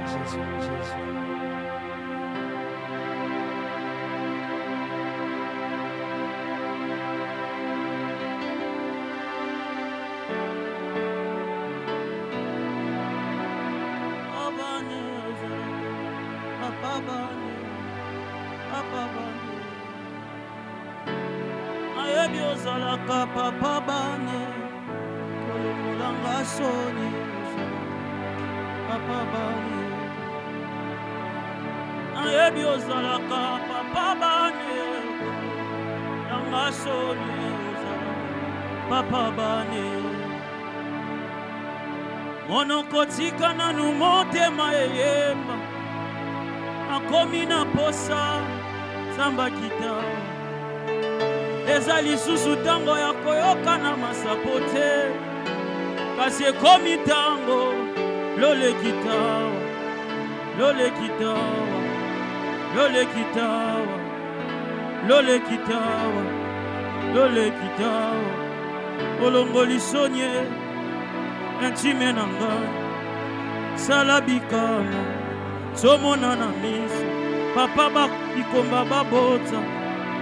Jésus, Jésus. Papa bane, kolongolanga soni, papa bane. Ayebi ozalaka papa bane, kolongolanga soni, papa bane. Monokotika nanu motema eyemba, akomi na posa, samba kita. Eza lisusu tango ya koyoka na masapo te, kasi ekomi tango loleki tawa, loleki tawa, loleki tawa, loleki tawa, loleki tawa. Olongoli sonye intime na ngai, sala bikama somona na miso, papa bakikomba babota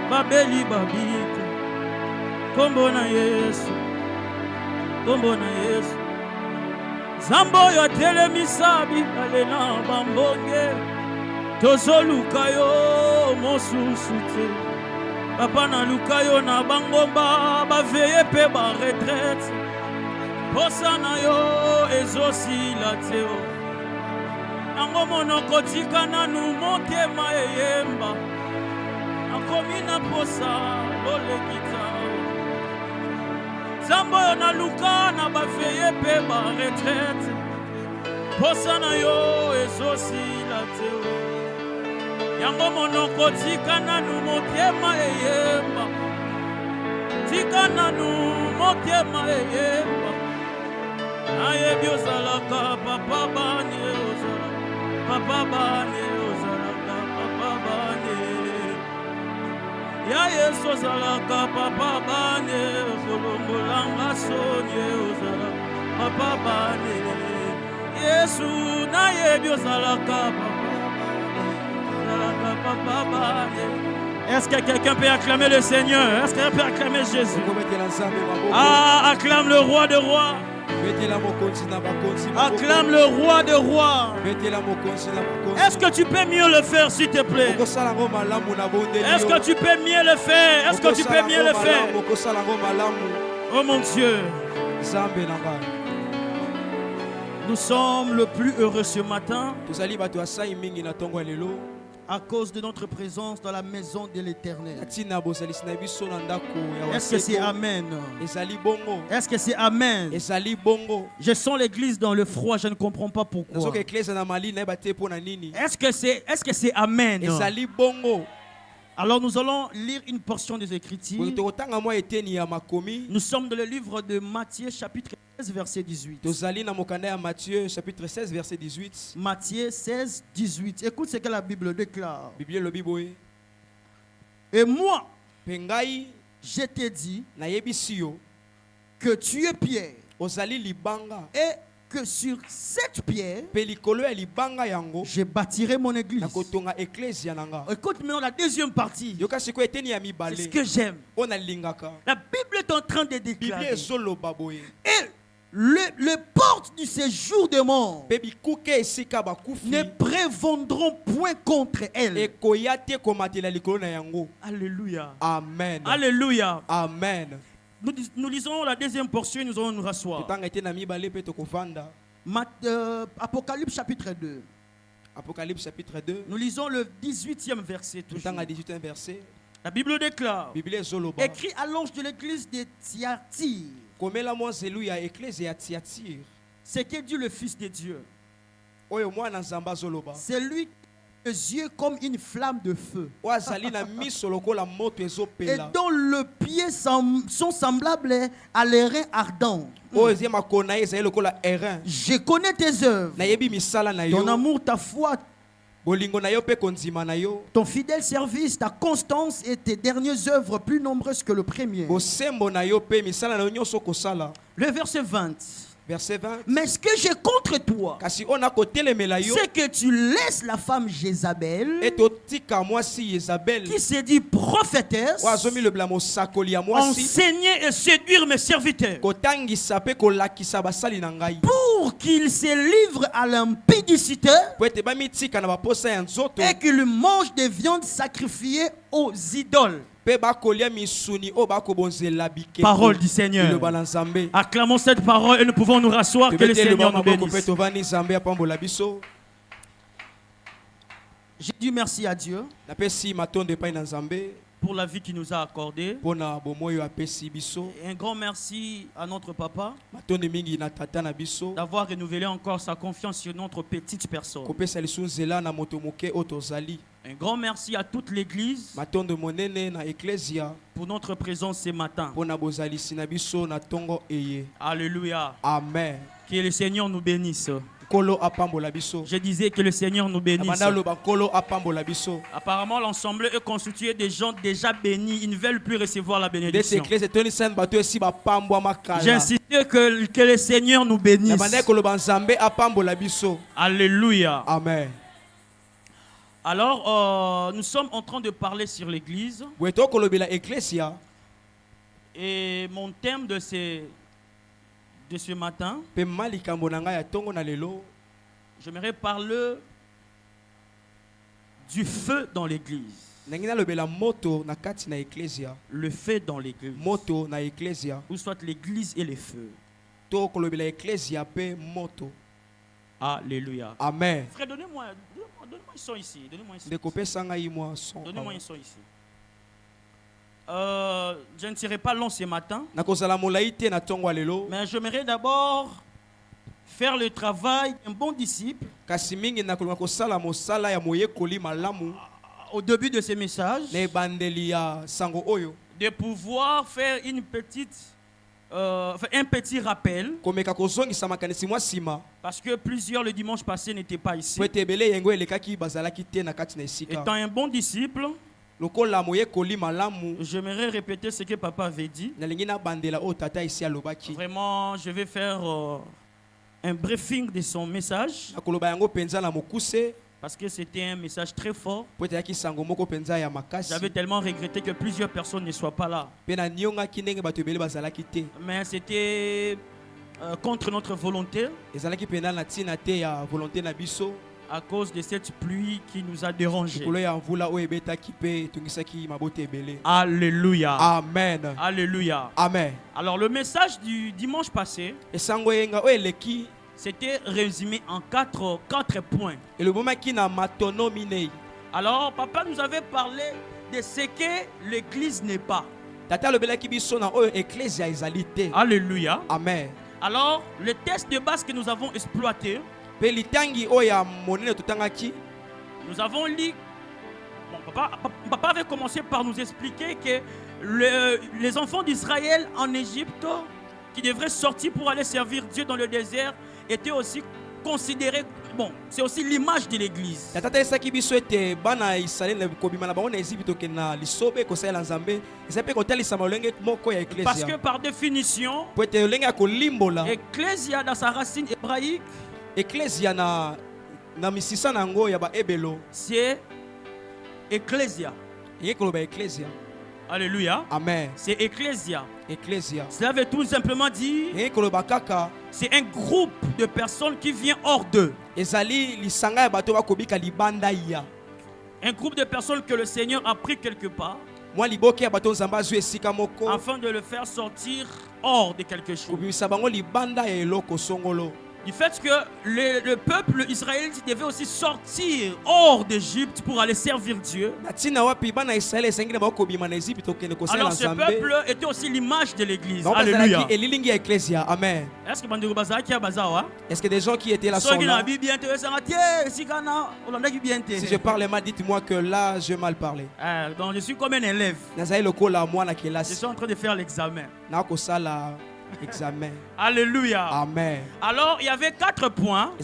babeli babika. Kombo na Yesu, kombo na Yesu. Zambo yo telemisabi alena bambonge, tozoluka yo mosusu te. Papa na luka yo na bangomba, baveye pe ba retraite. Posa na yo ezosila te o. Nango monoko tika nanu motema eyemba, akomi na posa loleki tawa. Zambo yo na luka na baveye pe ba retraite. Posa na yo ezosila te o. Yango monoko tika nanu motema eyemba, tika nanu motema eyemba. Ayebi ozalaka papa bane ozalaka, papa bane ozalaka, papa bane. Ya Yesu ozalaka papa bane, kolongolanga sonye ozalaka, papa bane. Yesu na yebi ozalaka papa bane. Est-ce que quelqu'un peut acclamer le Seigneur? Est-ce que quelqu'un peut acclamer Jésus? Ah, acclame le roi de rois. Acclame le roi de rois. Est-ce que tu peux mieux le faire, s'il te plaît? Est-ce que tu peux mieux le faire? Est-ce que tu peux mieux le faire? Oh mon Dieu. Nous sommes le plus heureux ce matin à cause de notre présence dans la maison de l'Éternel. Est-ce que c'est Amen? Est-ce que c'est Amen? Je sens l'église dans le froid, je ne comprends pas pourquoi. Est-ce que c'est Amen? Alors nous allons lire une portion des Écritures. Nous sommes dans le livre de Matthieu chapitre 16 verset 18. Matthieu chapitre 16 verset 18. Matthieu 16 18. Écoute ce que la Bible déclare. Et moi, je t'ai dit que tu es Pierre, et que sur cette pierre, je bâtirai mon église. Écoute maintenant la deuxième partie. C'est ce que j'aime. La Bible est en train de déclarer. Et les portes du séjour des morts ne prévaudront point contre elle. Alléluia. Amen. Alléluia. Amen. Nous lisons la deuxième portion et nous allons nous rasseoir. Apocalypse chapitre 2. Apocalypse chapitre 2. Nous lisons le 18e verset. verset. La Bible déclare. Écrit à l'ange de l'église de Thyatire. C'est que dit le Fils de Dieu. C'est lui les yeux comme une flamme de feu. Et dont le pied sont semblables à l'airain ardent. Je connais tes œuvres, ton amour, ta foi, ton fidèle service, ta constance et tes dernières œuvres plus nombreuses que le premier. Le verset 20. Verset 20. Mais ce que j'ai contre toi, c'est que tu laisses la femme Jézabel, qui se dit prophétesse, enseigner et séduire mes serviteurs, pour qu'ils se livrent à l'impudicité et qu'ils mangent des viandes sacrifiées aux idoles. Parole du Seigneur. Acclamons cette parole et nous pouvons nous rasseoir. Que le Seigneur nous bénisse. J'ai dit merci à Dieu pour la vie qu'il nous a accordée. Et un grand merci à notre papa d'avoir renouvelé encore sa confiance sur notre petite personne. Un grand merci à toute l'église pour notre présence ce matin. Alléluia. Amen. Que le Seigneur nous bénisse. Je disais que le Seigneur nous bénisse. Apparemment, l'ensemble est constitué de gens déjà bénis. Ils ne veulent plus recevoir la bénédiction. J'insiste que le Seigneur nous bénisse. Alléluia. Amen. Alors, nous sommes en train de parler sur l'église. Et mon thème de ce matin, j'aimerais parler du feu dans l'église. Le feu dans l'église. Ou soit l'église et le feu. Alléluia. Amen. Frère, donnez-moi un son ici. Donnez-moi un son ici. Je ne serai pas long ce matin. Mais j'aimerais d'abord faire le travail d'un bon disciple. Au début de ce message, de pouvoir faire un petit rappel. Parce que plusieurs le dimanche passé n'étaient pas ici. Étant un bon disciple, j'aimerais répéter ce que papa avait dit. Vraiment, je vais faire un briefing de son message. Parce que c'était un message très fort. J'avais tellement regretté que plusieurs personnes ne soient pas là. Mais c'était contre notre volonté. À cause de cette pluie qui nous a dérangés. Alléluia. Amen. Alléluia. Amen. Alors le message du dimanche passé, c'était résumé en quatre points. Alors papa nous avait parlé de ce que l'église n'est pas. Alléluia. Amen. Alors le texte de base que nous avons exploité, nous avons lu. Papa avait commencé par nous expliquer que les enfants d'Israël en Égypte, qui devraient sortir pour aller servir Dieu dans le désert, étaient aussi considérés. Bon, c'est aussi l'image de l'église. Parce que par définition, ecclésia dans sa racine hébraïque, c'est ecclésia. Alléluia. Amen. C'est ecclésia. Ecclésia. Cela veut tout simplement dire c'est un groupe de personnes qui vient hors d'eux. Un groupe de personnes que le Seigneur a pris quelque part afin de le faire sortir hors de quelque chose. Du fait que le peuple israélite devait aussi sortir hors d'Égypte pour aller servir Dieu. Alors ce peuple était aussi l'image de l'église. Alléluia. Amen. Est-ce que des gens qui étaient là sont là? Si je parle mal, dites-moi que là je mal parlé. Donc je suis comme un élève. Je Je suis en train de faire l'examen. Examen. Alléluia. Amen. Alors, il y avait 4 points que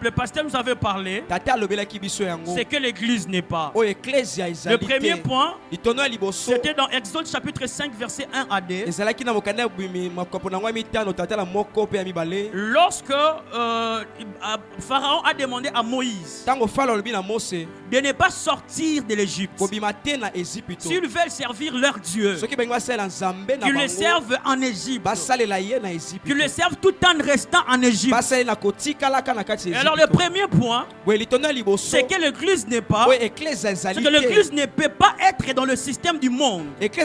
le pasteur nous avait parlé. C'est que l'église n'est pas. Le premier point, c'était dans Exode chapitre 5, verset 1 à 2. Lorsque Pharaon a demandé à Moïse de ne pas sortir de l'Égypte. S'ils veulent servir leur Dieu, qu'ils le servent en Égypte, qu'ils le servent tout en restant en Égypte. Alors le premier point, c'est que l'église n'est pas, c'est que l'église ne peut pas être dans le système du monde. C'était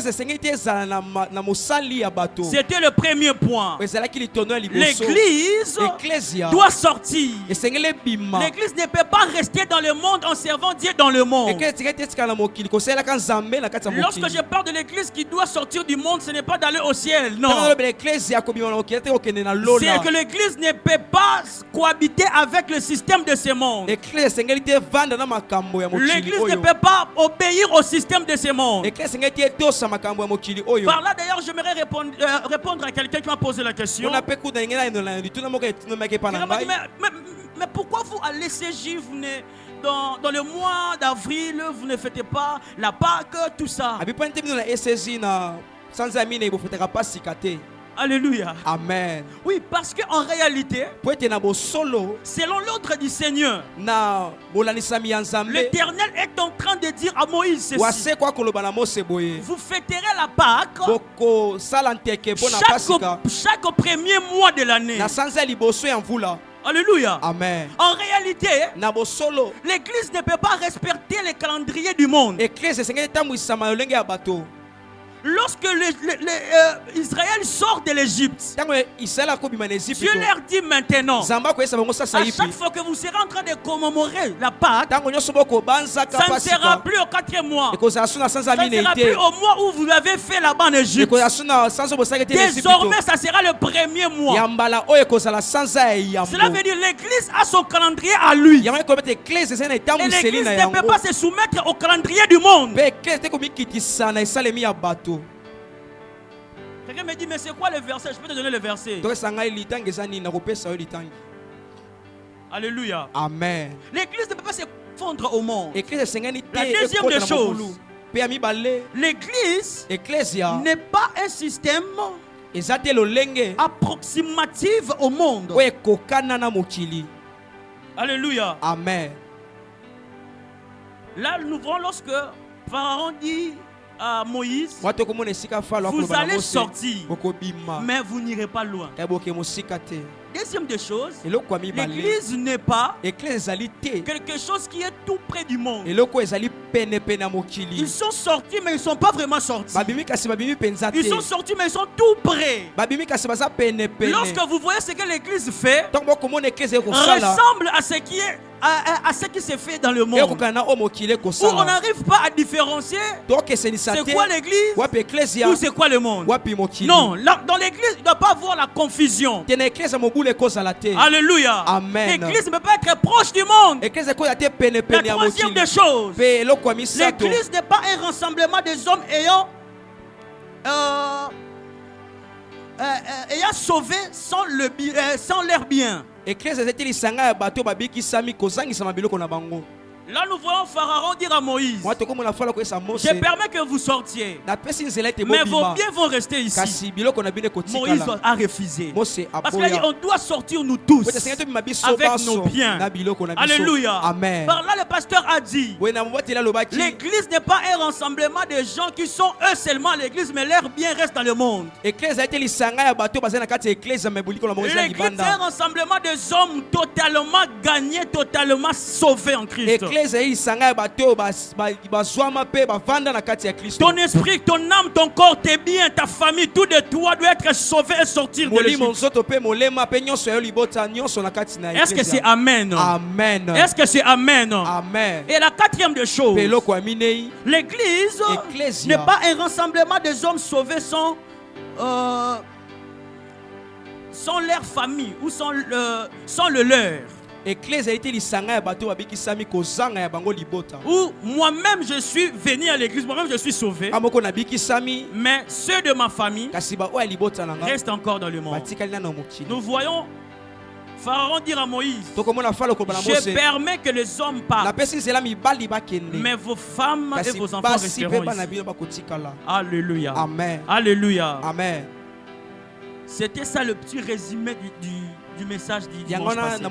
le premier point. L'église doit sortir. L'église ne peut pas rester dans le monde en servant Dieu dans le monde. Lorsque je parle de l'église qui doit sortir du monde, ce n'est pas d'aller au ciel, non. C'est que l'église ne peut pas cohabiter avec le système de ce monde. L'église ne peut pas obéir au système de ce monde. Par là d'ailleurs, j'aimerais répondre à quelqu'un qui m'a posé la question. Mais pourquoi vous, à l'ECJ, vous venez dans le mois d'avril, vous ne fêtez pas la Pâque, tout ça? Alléluia. Amen. Oui, parce qu'en réalité, selon l'ordre du Seigneur, l'Éternel est en train de dire à Moïse ceci: vous fêterez la Pâque chaque premier mois de l'année. Alléluia. Amen. En réalité, l'église ne peut pas respecter les calendriers du monde. Lorsque Israël sort de l'Égypte, Dieu leur dit maintenant, à chaque fois que vous serez en train de commémorer la Pâque, ça ne sera plus au 4e mois, ça ne sera plus au mois où vous avez fait là-bas en Égypte. Désormais, ça sera le 1er mois. Cela veut dire l'église a son calendrier à lui. Et l'église ne peut pas se soumettre au calendrier du monde. Quelqu'un me dit, mais c'est quoi le verset? Je peux te donner le verset. Alléluia. Amen. L'église ne peut pas se fondre au monde. La deuxième des choses, l'église n'est pas un système approximatif au monde. Alléluia. Amen. Là, nous voyons lorsque Pharaon dit à Moïse, vous allez sortir, mais vous n'irez pas loin. Deuxième des choses, l'église n'est pas quelque chose qui est tout près du monde. Ils sont sortis, mais ils ne sont pas vraiment sortis. Ils sont sortis, mais ils sont tout près. Lorsque vous voyez ce que l'église fait, ressemble à ce qui est à ce qui se fait dans le monde, où on n'arrive pas à différencier c'est quoi l'église ou c'est quoi le monde. Non, dans l'église, il ne doit pas avoir la confusion. Alléluia. L'église ne peut pas être proche du monde. La troisième des choses, l'église n'est pas un rassemblement des hommes ayant sauvé sans leur bien. Là, nous voyons Pharaon dire à Moïse, je permets que vous sortiez, mais vos biens vont rester ici. Moïse a refusé. Parce qu'il a dit, on doit sortir nous tous avec nos biens. Alléluia. Amen. Par là, le pasteur a dit, l'église n'est pas un rassemblement de gens qui sont eux seulement l'église, mais leurs biens restent dans le monde. L'église est un rassemblement des hommes totalement gagnés, totalement sauvés en Christ. Ton esprit, ton âme, ton corps, tes biens, ta famille, tout de toi doit être sauvé et sortir de l'Égypte. Est-ce que c'est amen? Amen. Est-ce que c'est amen? Amen. Et la quatrième des choses, l'église n'est pas un rassemblement des hommes sauvés sans leur famille ou sans le leur. Ou moi-même je suis venu à l'église, moi-même je suis sauvé. Mais ceux de ma famille restent encore dans le monde. Nous voyons Pharaon dire à Moïse, je permets que les hommes partent, mais vos femmes et vos enfants resteront ici. Alléluia. Amen. Alléluia. Amen. C'était ça le petit résumé du message du dimanche passé.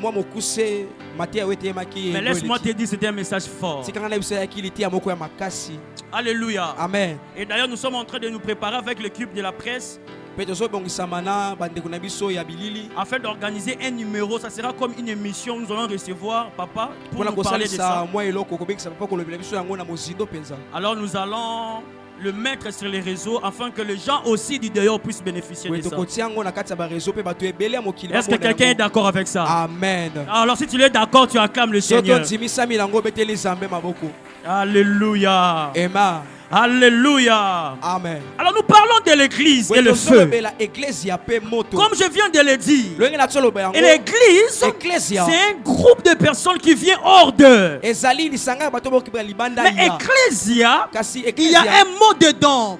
Mais laisse-moi te dire, c'était un message fort. Alléluia. Amen. Et d'ailleurs, nous sommes en train de nous préparer avec l'équipe de la presse afin d'organiser un numéro. Ça sera comme une émission. Nous allons recevoir papa pour nous parler de ça. Alors nous allons le mettre sur les réseaux afin que les gens aussi du dehors puissent bénéficier de ça. Est-ce que quelqu'un est d'accord avec ça? Amen. Alors si tu es d'accord, tu acclames le Seigneur. Alléluia. Amen. Alléluia. Amen. Alors nous parlons de l'église et le feu. Comme je viens de le dire, et l'église, c'est un groupe de personnes qui vient hors d'eux. Mais ecclésia, il y a un mot dedans.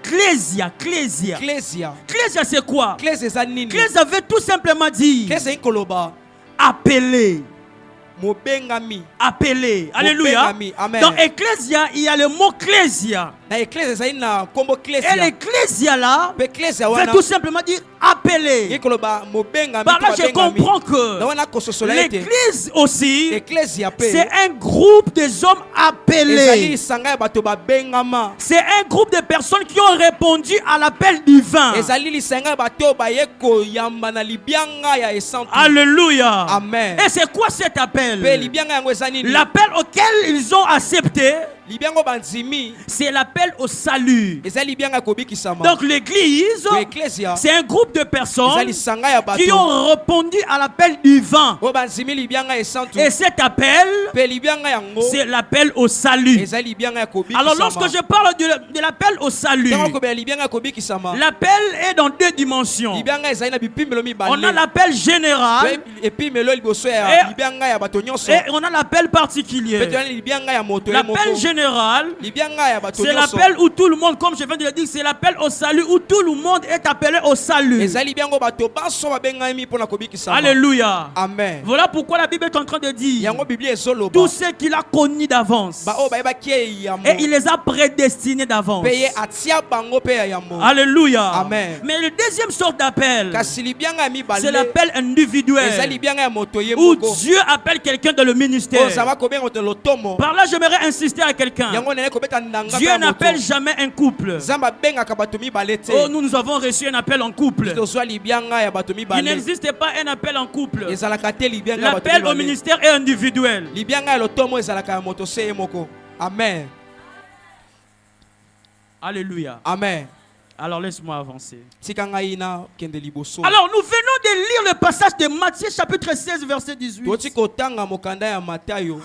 Ecclésia, c'est quoi? Ecclésia veut tout simplement dire appeler. Appelé. Alléluia. Dans Ecclésia, il y a le mot Clésia. Et l'Ecclésia là veut tout simplement dire appelé. Par là, je comprends que l'église aussi, c'est un groupe des hommes appelés. C'est un groupe de personnes qui ont répondu à l'appel divin. Alléluia. Amen. Et c'est quoi cet appel? L'appel auquel ils ont accepté, c'est l'appel au salut. Donc l'église, c'est un groupe de personnes qui ont répondu à l'appel divin. Et cet appel, c'est l'appel au salut. Alors lorsque je parle de l'appel au salut, l'appel est dans deux dimensions. On a l'appel général et on a l'appel particulier. L'appel général, c'est l'appel où tout le monde, comme je viens de le dire, c'est l'appel au salut où tout le monde est appelé au salut. Alléluia. Amen. Voilà pourquoi la Bible est en train de dire tout ce qu'il a connu d'avance et il les a prédestinés d'avance. Alléluia. Amen. Mais le deuxième sorte d'appel, c'est l'appel individuel où Dieu appelle quelqu'un dans le ministère. Par là, j'aimerais insister à quelqu'un. Dieu n'appelle jamais un couple. Oh, nous avons reçu un appel en couple. Il n'existe pas un appel en couple. L'appel au ministère est individuel. Amen. Alléluia. Amen. Alors laisse-moi avancer. Alors nous venons de lire le passage de Matthieu chapitre 16 verset 18.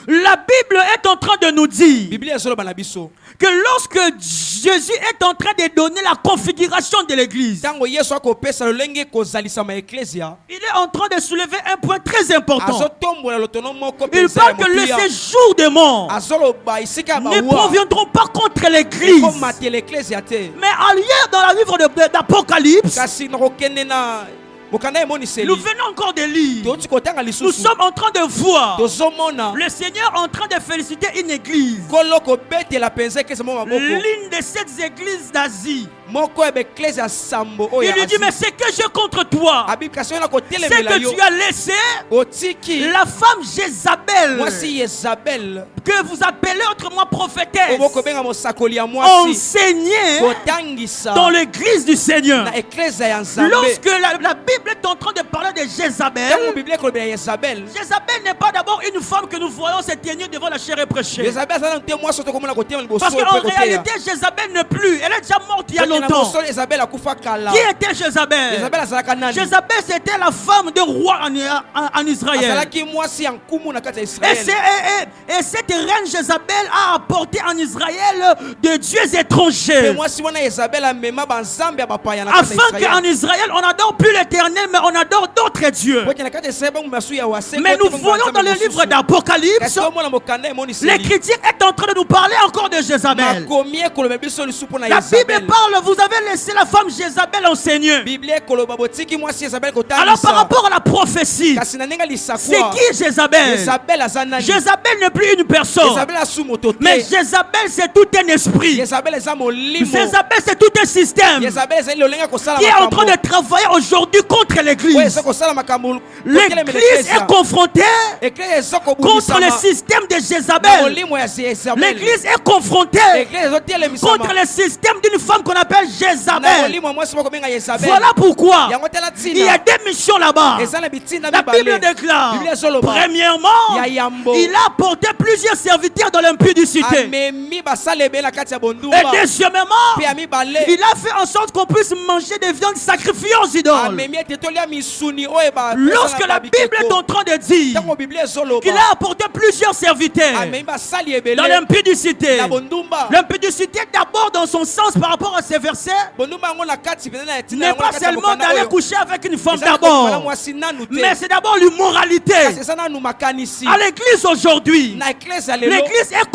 La Bible est en train de nous dire que lorsque Jésus est en train de donner la configuration de l'église, il est en train de soulever un point très important. Il parle que le séjour des morts ne proviendront pas contre l'église, mais ailleurs dans la livre d'Apocalypse, nous venons encore de lire. Nous sommes en train de voir le Seigneur en train de féliciter une église. L'une de ces églises d'Asie. Il lui dit, mais c'est que j'ai contre toi, c'est que tu as laissé la femme Jézabel, que vous appelez autrement prophétesse, enseigner dans l'église du Seigneur. Lorsque la Bible est en train de parler de Jézabel, Jézabel n'est pas d'abord une femme que nous voyons se tenir devant la chair et prêcher. Parce qu'en réalité, Jézabel n'est plus. Elle est déjà morte il y a longtemps. Qui était Jézabel? Jézabel, c'était la femme de roi en Israël. Et cette reine Jézabel a apporté en Israël de dieux étrangers. Afin qu'en Israël, on n'adore plus l'Éternel, mais on adore d'autres notre Dieu. Mais nous voyons dans le livre d'Apocalypse, l'Écriture est en train de nous parler encore de Jézabel. La Bible parle, vous avez laissé la femme Jézabel enseigner. Alors par rapport à la prophétie, c'est qui Jézabel? Jézabel n'est plus une personne, mais Jézabel c'est tout un esprit. Jézabel c'est tout un système qui est en train de travailler aujourd'hui contre l'Église. L'Église est confrontée contre le système de Jézabel. L'Église est confrontée contre le système d'une femme qu'on appelle Jézabel. Voilà pourquoi il y a des missions là-bas. La Bible déclare, premièrement, il a apporté plusieurs serviteurs dans l'impudicité. Et deuxièmement, il a fait en sorte qu'on puisse manger des viandes sacrifiées aux idoles. Lorsque la Bible est en train de dire qu'il a apporté plusieurs serviteurs dans l'impudicité, l'impudicité d'abord dans son sens par rapport à ces versets n'est pas seulement d'aller coucher avec une femme d'abord, mais c'est d'abord l'immoralité. À l'église aujourd'hui, l'église est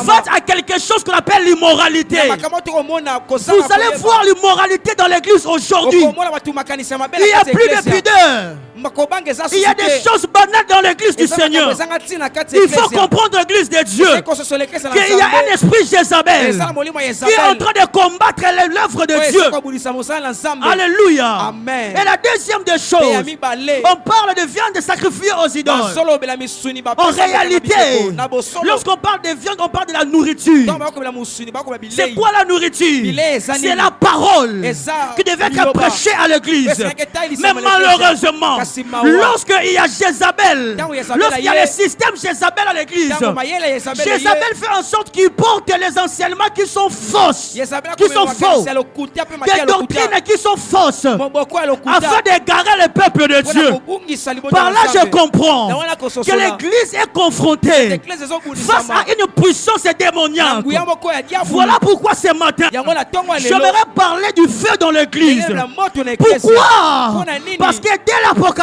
face à quelque chose qu'on appelle l'immoralité. Vous allez voir l'immoralité dans l'église aujourd'hui. Il n'y a plus de pudeur. Il y a des choses banales dans l'église du Seigneur. Il faut comprendre l'église de Dieu qu'il y a un esprit Jézabel qui est en train de combattre l'œuvre de Dieu. Alléluia. Et la deuxième des choses, on parle de viande sacrifiée aux idoles. En réalité, lorsqu'on parle de viande, on parle de la nourriture. C'est quoi la nourriture? C'est la parole qui devait être prêchée à l'église. Mais malheureusement, lorsqu'il y a Jézabel, lorsqu'il y a le système Jézabel à l'église, Jézabel fait en sorte qu'il porte les enseignements qui sont fausses, qui sont faux, des doctrines qui sont fausses, afin d'égarer le peuple de Dieu. Par là, je comprends que l'église est confrontée face à une puissance démoniaque. Voilà pourquoi ce matin, j'aimerais parler du feu dans l'église. Pourquoi? Parce que dès l'Apocalypse,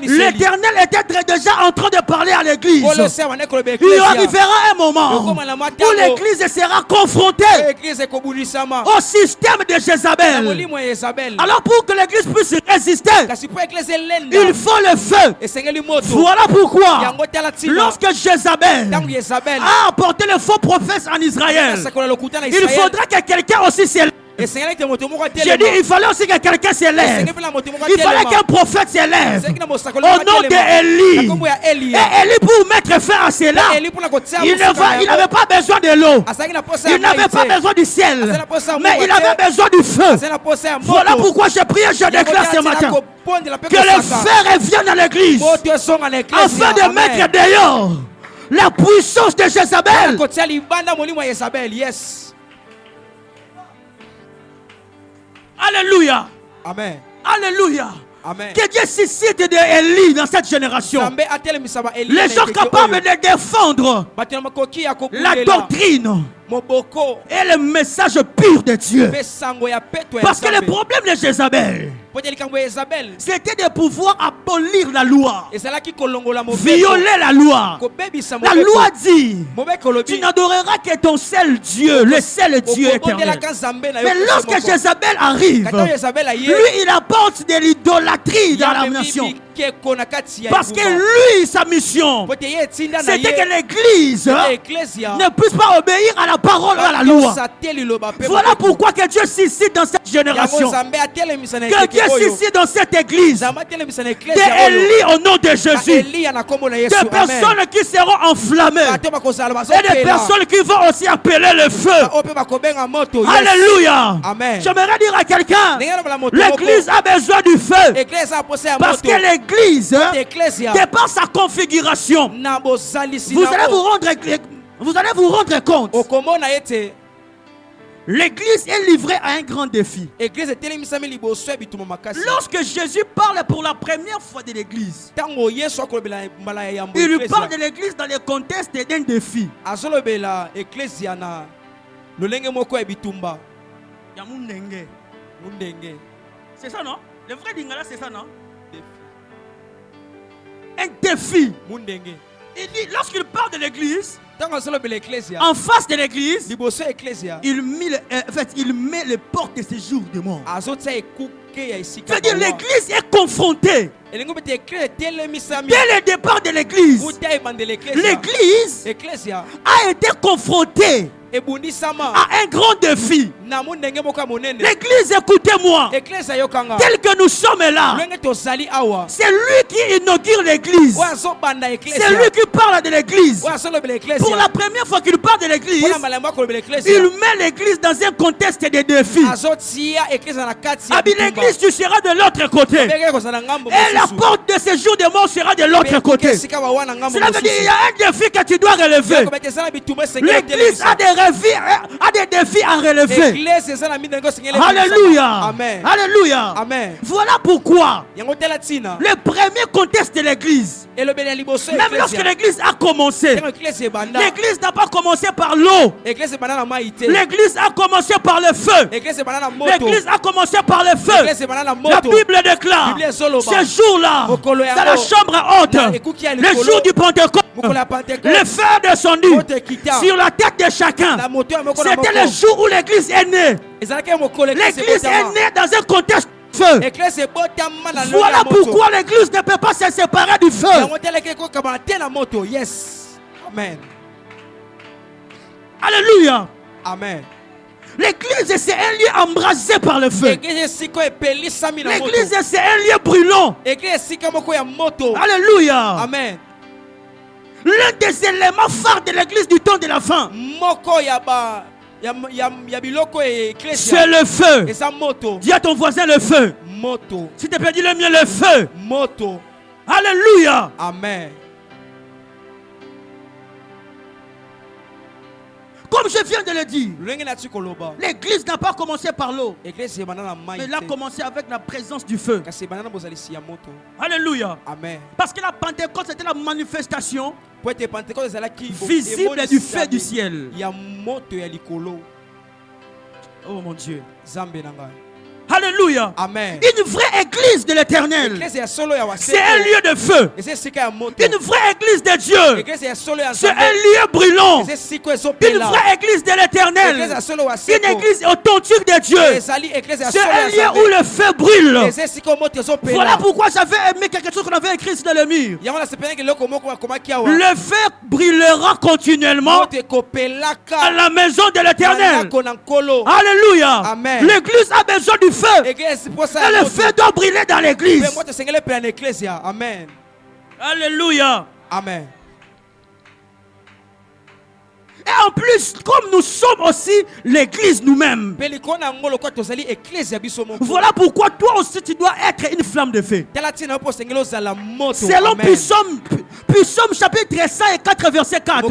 l'Éternel était déjà en train de parler à l'église. Il arrivera un moment où l'église sera confrontée au système de Jézabel. Alors pour que l'église puisse résister, il faut le feu. Voilà pourquoi lorsque Jézabel a apporté le faux prophète en Israël, il faudra que quelqu'un aussi s'élève. J'ai dit, il fallait aussi que quelqu'un s'élève. Il fallait qu'un prophète s'élève au nom d'Élie. Et Élie, pour mettre fin à cela, il n'avait pas besoin de l'eau. Il n'avait pas besoin du ciel. Mais il avait besoin du feu. Voilà pourquoi je prie et je déclare ce matin que le feu revienne à l'église afin de mettre dehors la puissance de Jézabel. Yes. Alléluia. Amen. Alléluia. Amen. Que Dieu suscite de Élie dans cette génération. Les gens capables de défendre la doctrine et le message pur de Dieu. Parce que le problème de Jézabel, c'était de pouvoir abolir la loi, violer la loi. La loi dit, tu n'adoreras que ton seul Dieu, le seul Dieu éternel. Mais lorsque Jézabel arrive, lui il apporte de l'idolâtrie dans la nation. Parce que lui, sa mission, c'était que l'église ne puisse pas obéir à la parole, à la loi. Voilà pourquoi que Dieu suscite dans cette génération, que Dieu suscite dans cette église des Élie au nom de Jésus, des personnes qui seront enflammées et des personnes qui vont aussi appeler le feu. Alléluia. J'aimerais dire à quelqu'un, l'église a besoin du feu, parce que l'église, de par sa configuration, vous allez vous rendre compte, l'église est livrée à un grand défi. Lorsque Jésus parle pour la première fois de l'église, il lui parle de l'église dans le contexte d'un défi. C'est ça, non? Le vrai Lingala, c'est ça, non? Un défi. Il dit, lorsqu'il parle de l'église, en face de l'église, il met les portes de séjour du monde. C'est-à-dire l'église est confrontée. Dès le départ de l'église, l'église a été confrontée à un grand défi. L'église, écoutez-moi, tel que nous sommes là, c'est lui qui inaugure l'église. C'est lui qui parle de l'église. Pour la première fois qu'il parle de l'église, il met l'église dans un contexte de défi. L'église, tu seras de l'autre côté. Et la porte de séjour de mort sera de l'autre côté. Cela veut dire qu'il y a un défi que tu dois relever. L'église a des défis à relever. Alléluia. Amen. Alléluia. Amen. Voilà pourquoi le premier contexte de l'église, même lorsque l'église a commencé, l'église n'a pas commencé par l'eau. L'église a commencé par le feu. L'église a commencé par le feu. La Bible déclare ce jour-là, dans la chambre haute, le jour du Pentecôte, le feu est descendu sur la tête de chacun. C'était le jour où l'église est née. L'église est née dans un contexte de feu. Voilà pourquoi l'église ne peut pas se séparer du feu. Amen. Alléluia. Amen. L'église, c'est un lieu embrasé par le feu. L'église, c'est un lieu brûlant. Alléluia. Amen. L'un des éléments phares de l'église du temps de la fin, c'est le feu. Dis à ton voisin le feu. Si tu peux dire le mien, le feu. Alléluia. Amen. Comme je viens de le dire, l'église n'a pas commencé par l'eau, mais elle a commencé avec la présence du feu. Alléluia. Amen. Parce que la Pentecôte, c'était la manifestation visible du feu du ciel. Oh mon Dieu. Alléluia. Amen. Une vraie église de l'Éternel, c'est un lieu de feu. Une vraie église de Dieu, c'est un lieu brûlant. Une vraie église de l'Éternel, une église authentique de Dieu, c'est un lieu où le feu brûle. Voilà pourquoi j'avais aimé quelque chose qu'on avait écrit sur le mur. Le feu brûlera continuellement à la maison de l'Éternel. Alléluia. L'église a besoin du feu. Et le feu doit brûler dans l'église. Amen. Alléluia. Amen. Et en plus, comme nous sommes aussi l'église nous-mêmes, voilà pourquoi toi aussi tu dois être une flamme de feu. Selon Psaume chapitre 104 verset 4,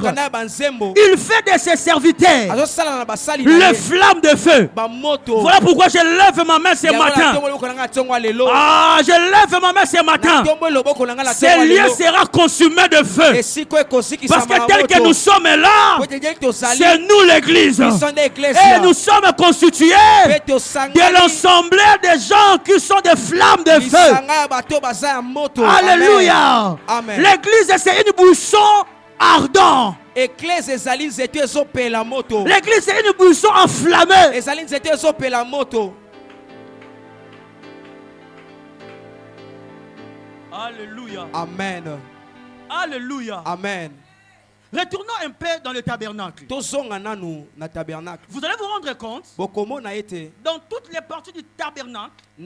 il fait de ses serviteurs le flamme de feu. Voilà pourquoi je lève ma main ce matin. Ah, je lève ma main ce matin. Ce lieu sera consumé de feu. Parce que tel que nous sommes là, c'est nous l'église. Et nous sommes constitués de l'ensemble des gens qui sont des flammes de feu. Alléluia. L'église, c'est une buisson ardent. L'église, c'est une buisson enflammée. Alléluia. Amen. Alléluia. Amen. Retournons un peu dans le tabernacle. Vous allez vous rendre compte, dans toutes les parties du tabernacle, il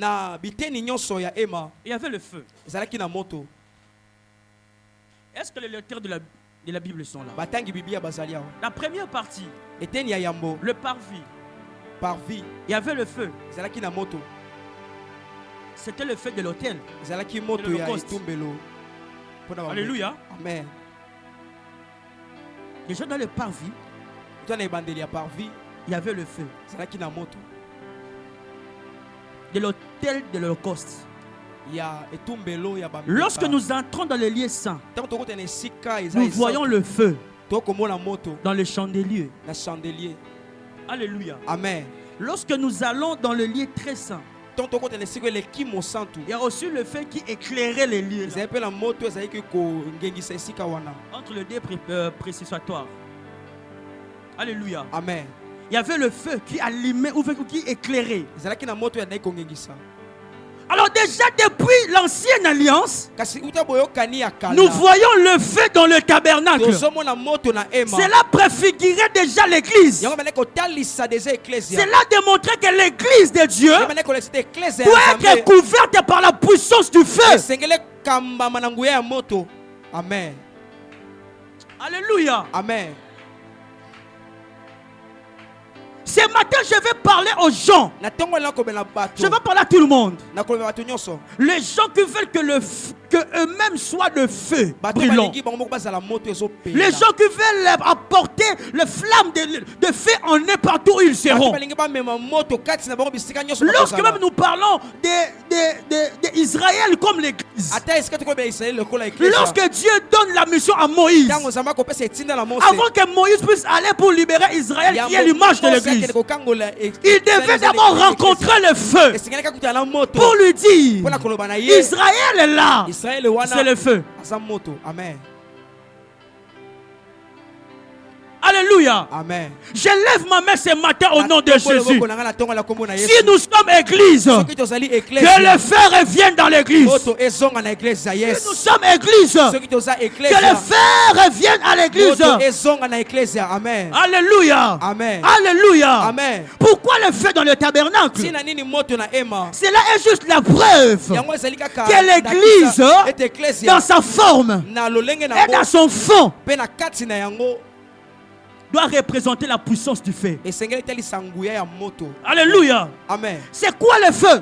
y avait le feu. Est-ce que les lecteurs de la Bible sont là? La première partie, le parvis, il y avait le feu. C'était le feu de l'autel. Alléluia. Amen. Déjà dans le parvis, il y avait le feu de l'autel de l'Holocauste. Lorsque nous entrons dans les lieux saints, nous voyons le feu dans le chandelier. Alléluia. Amen. Lorsque nous allons dans le lieu très saint, y a aussi le feu qui éclairait les lieux. Entre les deux précessoires. Alléluia. Amen. Il y avait le feu qui allumait ou qui éclairait. Alors déjà depuis l'ancienne alliance, nous voyons le feu dans le tabernacle. Cela préfigurait déjà l'église. Cela démontrait que l'église de Dieu doit être couverte par la puissance du feu. Amen. Alléluia. Amen. Ce matin, je vais parler aux gens. Je vais parler à tout le monde. Les gens qui veulent que eux-mêmes soient de feu brûlant. Les gens qui veulent apporter le flamme de feu en eux partout où ils seront. Lorsque même nous parlons d'Israël comme l'église. Lorsque Dieu donne la mission à Moïse. Avant que Moïse puisse aller pour libérer Israël qui est l'image de l'église. Il devait d'abord rencontrer le feu pour lui dire Israël est là, c'est le feu. Amen. Alléluia. Amen. Je lève ma main ce matin au nom de Jésus. Si nous sommes église, que le feu revienne dans l'église. Si nous sommes église, que le feu revienne à l'église. Amen. Alléluia. Amen. Alléluia. Amen. Pourquoi le feu dans le tabernacle? Cela est juste la preuve que l'église, dans sa forme et dans son fond, doit représenter la puissance du feu. Alléluia. Amen. C'est quoi le feu?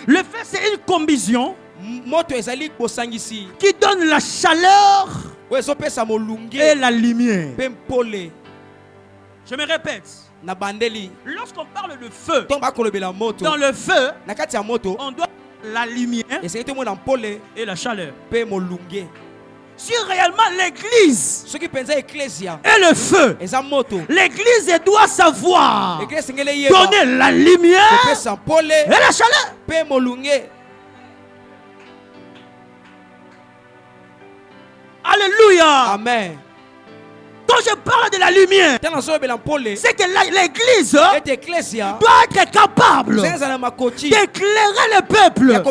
Le feu, c'est une combustion qui donne la chaleur et la lumière. Je me répète. Lorsqu'on parle de feu, dans le feu, on doit la lumière et la chaleur. Si réellement l'église est le feu, l'église doit savoir donner la lumière et la chaleur. Alléluia. Amen. Quand je parle de la lumière, c'est que l'église doit être capable d'éclairer le peuple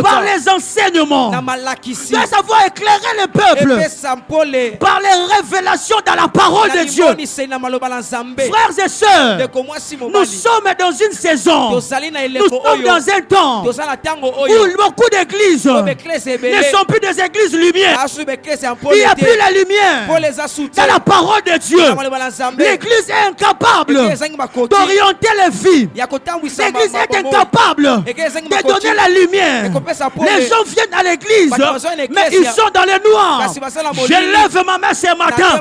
par les enseignements, doit savoir éclairer le peuple par les révélations dans la parole de Dieu. Frères et sœurs, nous sommes dans une saison, nous sommes dans un temps où beaucoup d'églises ne sont plus des églises lumière. Il n'y a plus la lumière dans la parole de Dieu. L'église est incapable d'orienter les filles. L'église est incapable de donner la lumière. Les gens viennent à l'église, mais ils sont dans le noir. Je lève ma main ce matin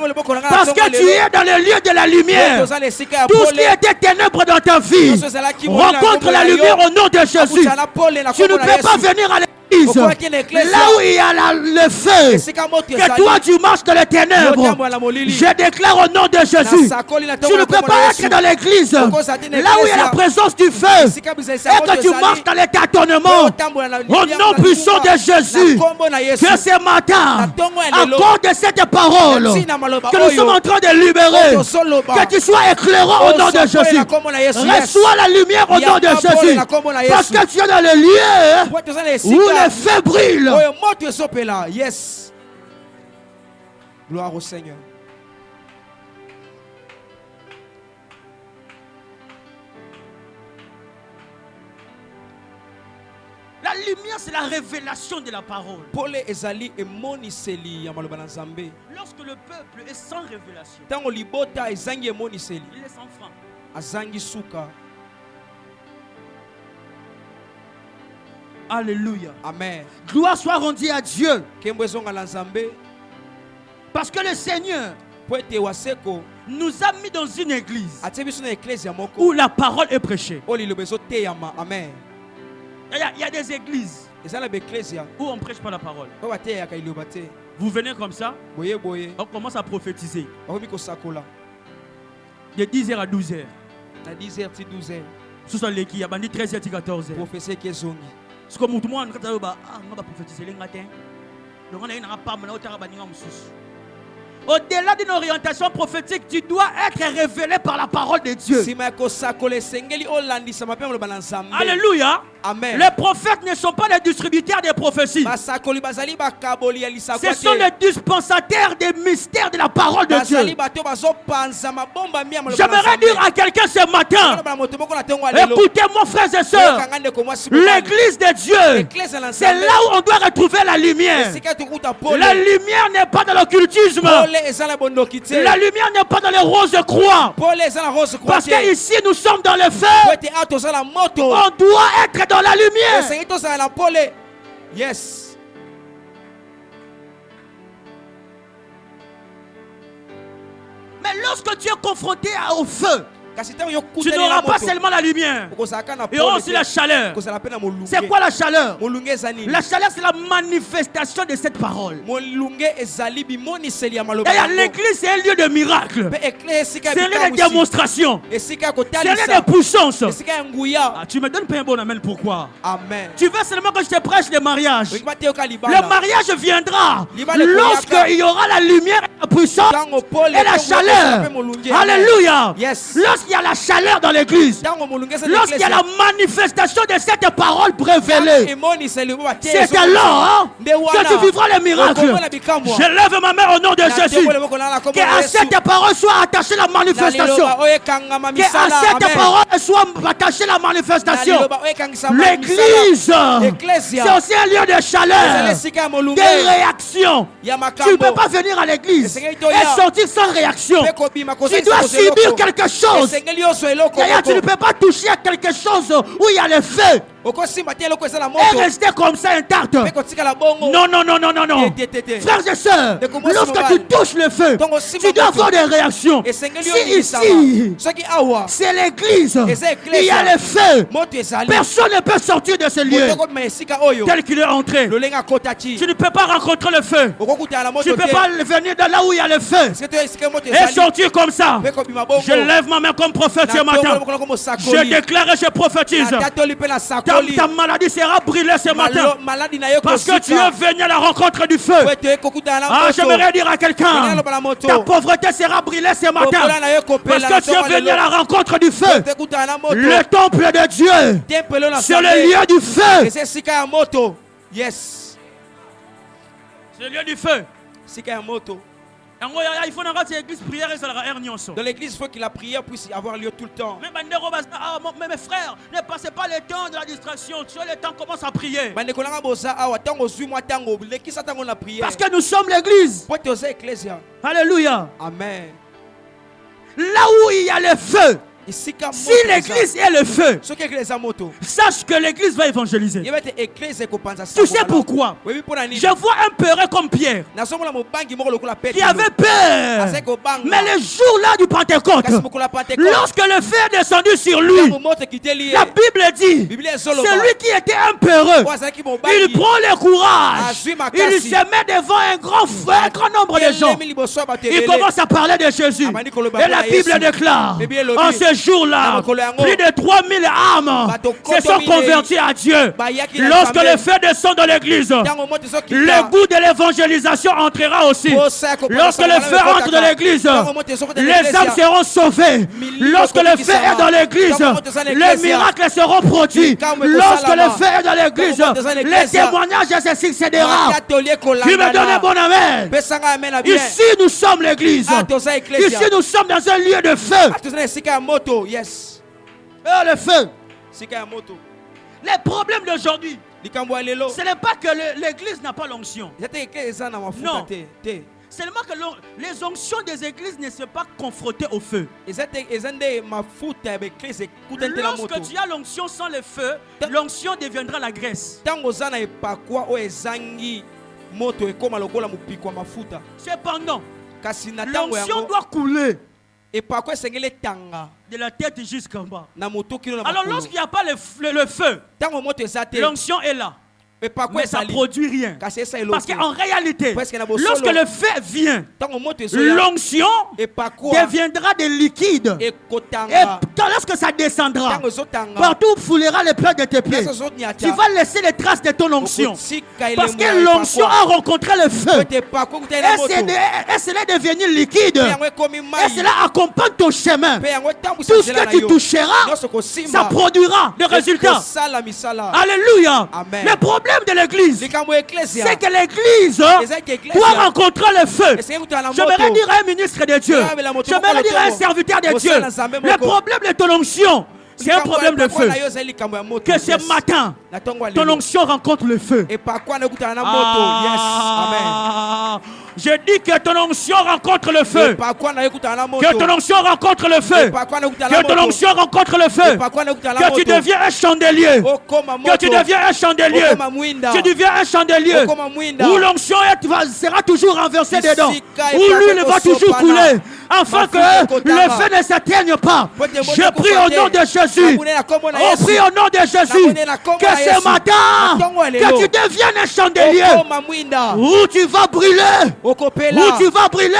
parce que tu es dans le lieu de la lumière. Tout ce qui était ténèbres dans ta vie, rencontre la lumière au nom de Jésus. Tu ne peux pas venir à l'église là où il y a le feu, que toi tu marches dans les ténèbres. Je déclare au nom de Jésus, tu ne peux pas être dans l'église là où il y a la présence du feu et que tu marches dans les tâtonnements. Au nom puissant de Jésus, que ce matin, à cause de cette parole que nous sommes en train de libérer, que tu sois éclairant au nom de Jésus. Reçois la lumière au nom de Jésus, parce que tu es dans le lieu où le feu brûle. Yes. Gloire au Seigneur. La lumière, c'est la révélation de la parole. Lorsque le peuple est sans révélation, il est sans frein. Alléluia. Amen. Gloire soit rendue à Dieu. Parce que le Seigneur nous a mis dans une église où la parole est prêchée. Amen. Il y a des églises où on ne prêche pas la parole. Vous venez comme ça, on commence à prophétiser. De 10h à 12h. Sous son l'équipe, il y a 13h 14h. Professeur Kezongi. C'est comme tout le monde, quand on va prophétiser les matins. Donc on a une part, au-delà d'une orientation prophétique, tu dois être révélé par la parole de Dieu. Alléluia. Amen. Les prophètes ne sont pas les distributeurs des prophéties. Ce sont les dispensataires des mystères de la parole de Dieu. J'aimerais dire à quelqu'un ce matin, écoutez-moi frères et sœurs, l'église de Dieu, c'est là où on doit retrouver la lumière. La lumière n'est pas dans l'occultisme. La lumière n'est pas dans les roses croix. Parce qu'ici nous sommes dans le feu. On doit être dans la lumière. Yes. Mais lorsque tu es confronté au feu, tu n'auras pas seulement la lumière, il y aura aussi la chaleur. C'est quoi la chaleur? La chaleur, c'est la manifestation de cette parole. D'ailleurs, l'église, c'est un lieu de miracle. C'est un lieu de démonstration. C'est un lieu de puissance. Ah, tu me donnes pas un bon amen, pourquoi? Amen. Tu veux seulement que je te prêche le mariage. Le mariage viendra lorsqu'il y aura la lumière et la puissance et la chaleur. Alléluia. Yes. Lorsqu'il y a la chaleur dans l'église, lorsqu'il y a la manifestation de cette parole révélée, c'est alors que tu vivras le miracle. Je lève ma main au nom de Jésus. Que à cette parole soit attachée la manifestation. Que à cette parole soit attachée la manifestation. L'église, c'est aussi un lieu de chaleur, de réaction. Tu ne peux pas venir à l'église et sortir sans réaction. Tu dois subir quelque chose. D'ailleurs, tu ne peux pas toucher à quelque chose où il y a le feu et rester comme ça intact. Non, non, non, non, non, non. Frères et sœurs, lorsque tu touches le feu, tu dois avoir des réactions. Si ici, c'est l'église, il y a le feu, personne ne peut sortir de ce lieu tel qu'il est entré. Tu ne peux pas rencontrer le feu. Tu ne peux pas venir de là où il y a le feu et sortir comme ça. Je lève ma main comme prophète ce matin. Je déclare et je prophétise. Ta maladie sera brûlée ce matin. Parce que tu es venu à la rencontre du feu. Ah, j'aimerais dire à quelqu'un, ta pauvreté sera brûlée ce matin. Parce que tu es venu à la rencontre du feu. Le temple de Dieu, c'est le lieu du feu. Yes. C'est le lieu du feu. Dans l'église, il faut que la prière puisse avoir lieu tout le temps. Mais mes frères, ne passez pas le temps de la distraction. Tu as le temps, commence à prier. Parce que nous sommes l'église. Alléluia. Amen. Là où il y a le feu, si l'église est le feu, sache que l'église va évangéliser. Tu sais pourquoi? Je vois un peureux comme Pierre qui avait peur. Mais le jour-là du Pentecôte, lorsque le feu est descendu sur lui, la Bible dit, celui qui était un peureux, il prend le courage, il se met devant un grand nombre de gens. Il commence à parler de Jésus. Et la Bible déclare, en ce jour-là, plus de 3000 âmes se sont converties à Dieu. Lorsque le feu descend dans l'église, le goût de l'évangélisation entrera aussi. Lorsque le feu entre dans l'église, les âmes seront sauvées. Lorsque le feu est dans l'église, les miracles seront produits. Lorsque le feu est dans l'église, les témoignages se succéderont. Tu me donnes un bon amen. Ici nous sommes l'église. Ici nous sommes dans un lieu de feu. Yes. Le feu. Les problèmes d'aujourd'hui, ce n'est pas que l'église n'a pas l'onction. Non. Seulement que les onctions des églises ne sont pas confrontées au feu. Lorsque tu as l'onction sans le feu, l'onction deviendra la graisse. Cependant, l'onction doit couler de la tête jusqu'en bas. Alors lorsqu'il n'y a pas le feu, l'onction est là. mais ça ne produit rien. Parce qu'en réalité, lorsque le feu vient, l'onction deviendra des liquides. Et lorsque ça descendra, partout où foulera les plats de tes pieds, tu vas laisser les traces de ton onction. Parce que l'onction a rencontré le feu. Et cela est devenu liquide. Et cela accompagne ton chemin. Tout ce que tu toucheras, ça produira le résultat. Alléluia. Le problème de l'église, c'est que l'église doit rencontrer le feu. J'aimerais dire à un ministre de Dieu, j'aimerais dire à un serviteur de Dieu, le problème de ton onction, c'est un problème de feu. Que ce matin, ton onction rencontre le feu. Je dis que ton onction rencontre le feu. Que ton onction rencontre le feu. Que ton onction rencontre le feu. Que tu deviens un chandelier. Que tu deviens un chandelier. Tu deviens un chandelier. Où l'onction sera toujours renversée dedans. Où l'huile va toujours couler. Afin que le feu ne s'éteigne pas. Je prie au nom de Jésus. On prie au nom de Jésus. Que ce matin, que tu deviennes un chandelier. Où tu vas brûler. Où tu vas brûler.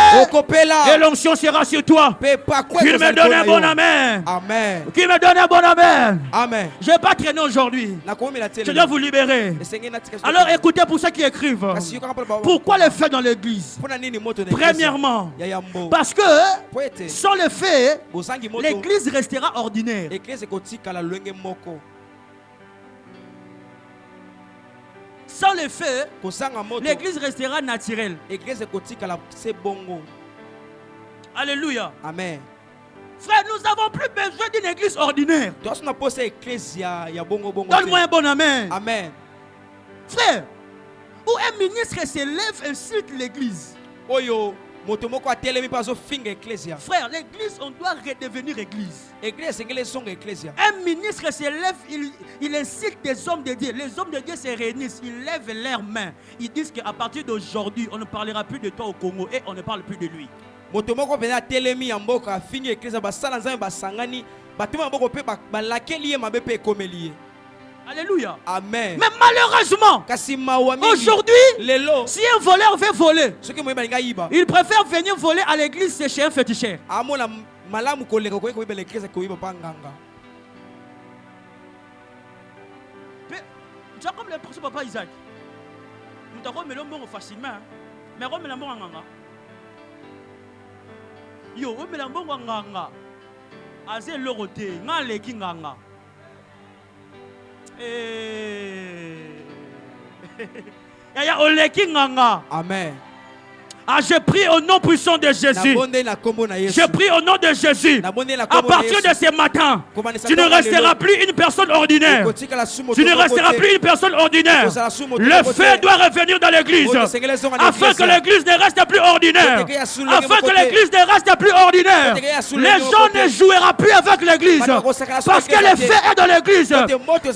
Et l'onction sera sur toi. Qu'il me donne un bon amen. Amen. Qu'il me donne un bon amen. Amen. Je ne vais pas traîner aujourd'hui. Je dois vous libérer. Alors écoutez pour ceux qui écrivent. Pourquoi le feu dans l'église? Premièrement, parce que sans le feu, l'église restera ordinaire. Sans le feu, l'église restera naturelle. Alléluia. Amen. Frère, nous n'avons plus besoin d'une église ordinaire. Donne-moi un bon amen. Amen. Frère, où un ministre s'élève et insulte l'église. Frère, l'église, on doit redevenir église. Un ministre s'élève, il incite des hommes de Dieu. Les hommes de Dieu se réunissent, ils lèvent leurs mains. Ils disent qu'à partir d'aujourd'hui, on ne parlera plus de toi au Congo et on ne parle plus de lui. Alléluia. Amen. Mais malheureusement, aujourd'hui, si un voleur veut voler, il préfère venir voler à l'église chez un féticheur. Tu as comme l'impression, papa Isaac. Nous avons mis le mot facilement. Mais on met le mot en ganga. Yo, on met le mot en ganga. Azé l'oroté, n'a le kinganga. Amen. Ah, je prie au nom puissant de Jésus. Je prie au nom de Jésus. À partir de ce matin, tu ne resteras plus une personne ordinaire. Tu ne resteras plus une personne ordinaire. Le feu doit revenir dans l'église. Afin que l'église ne reste plus ordinaire. Afin que l'église ne reste plus ordinaire. Les gens ne joueront plus avec l'église. Parce que le feu est dans l'église.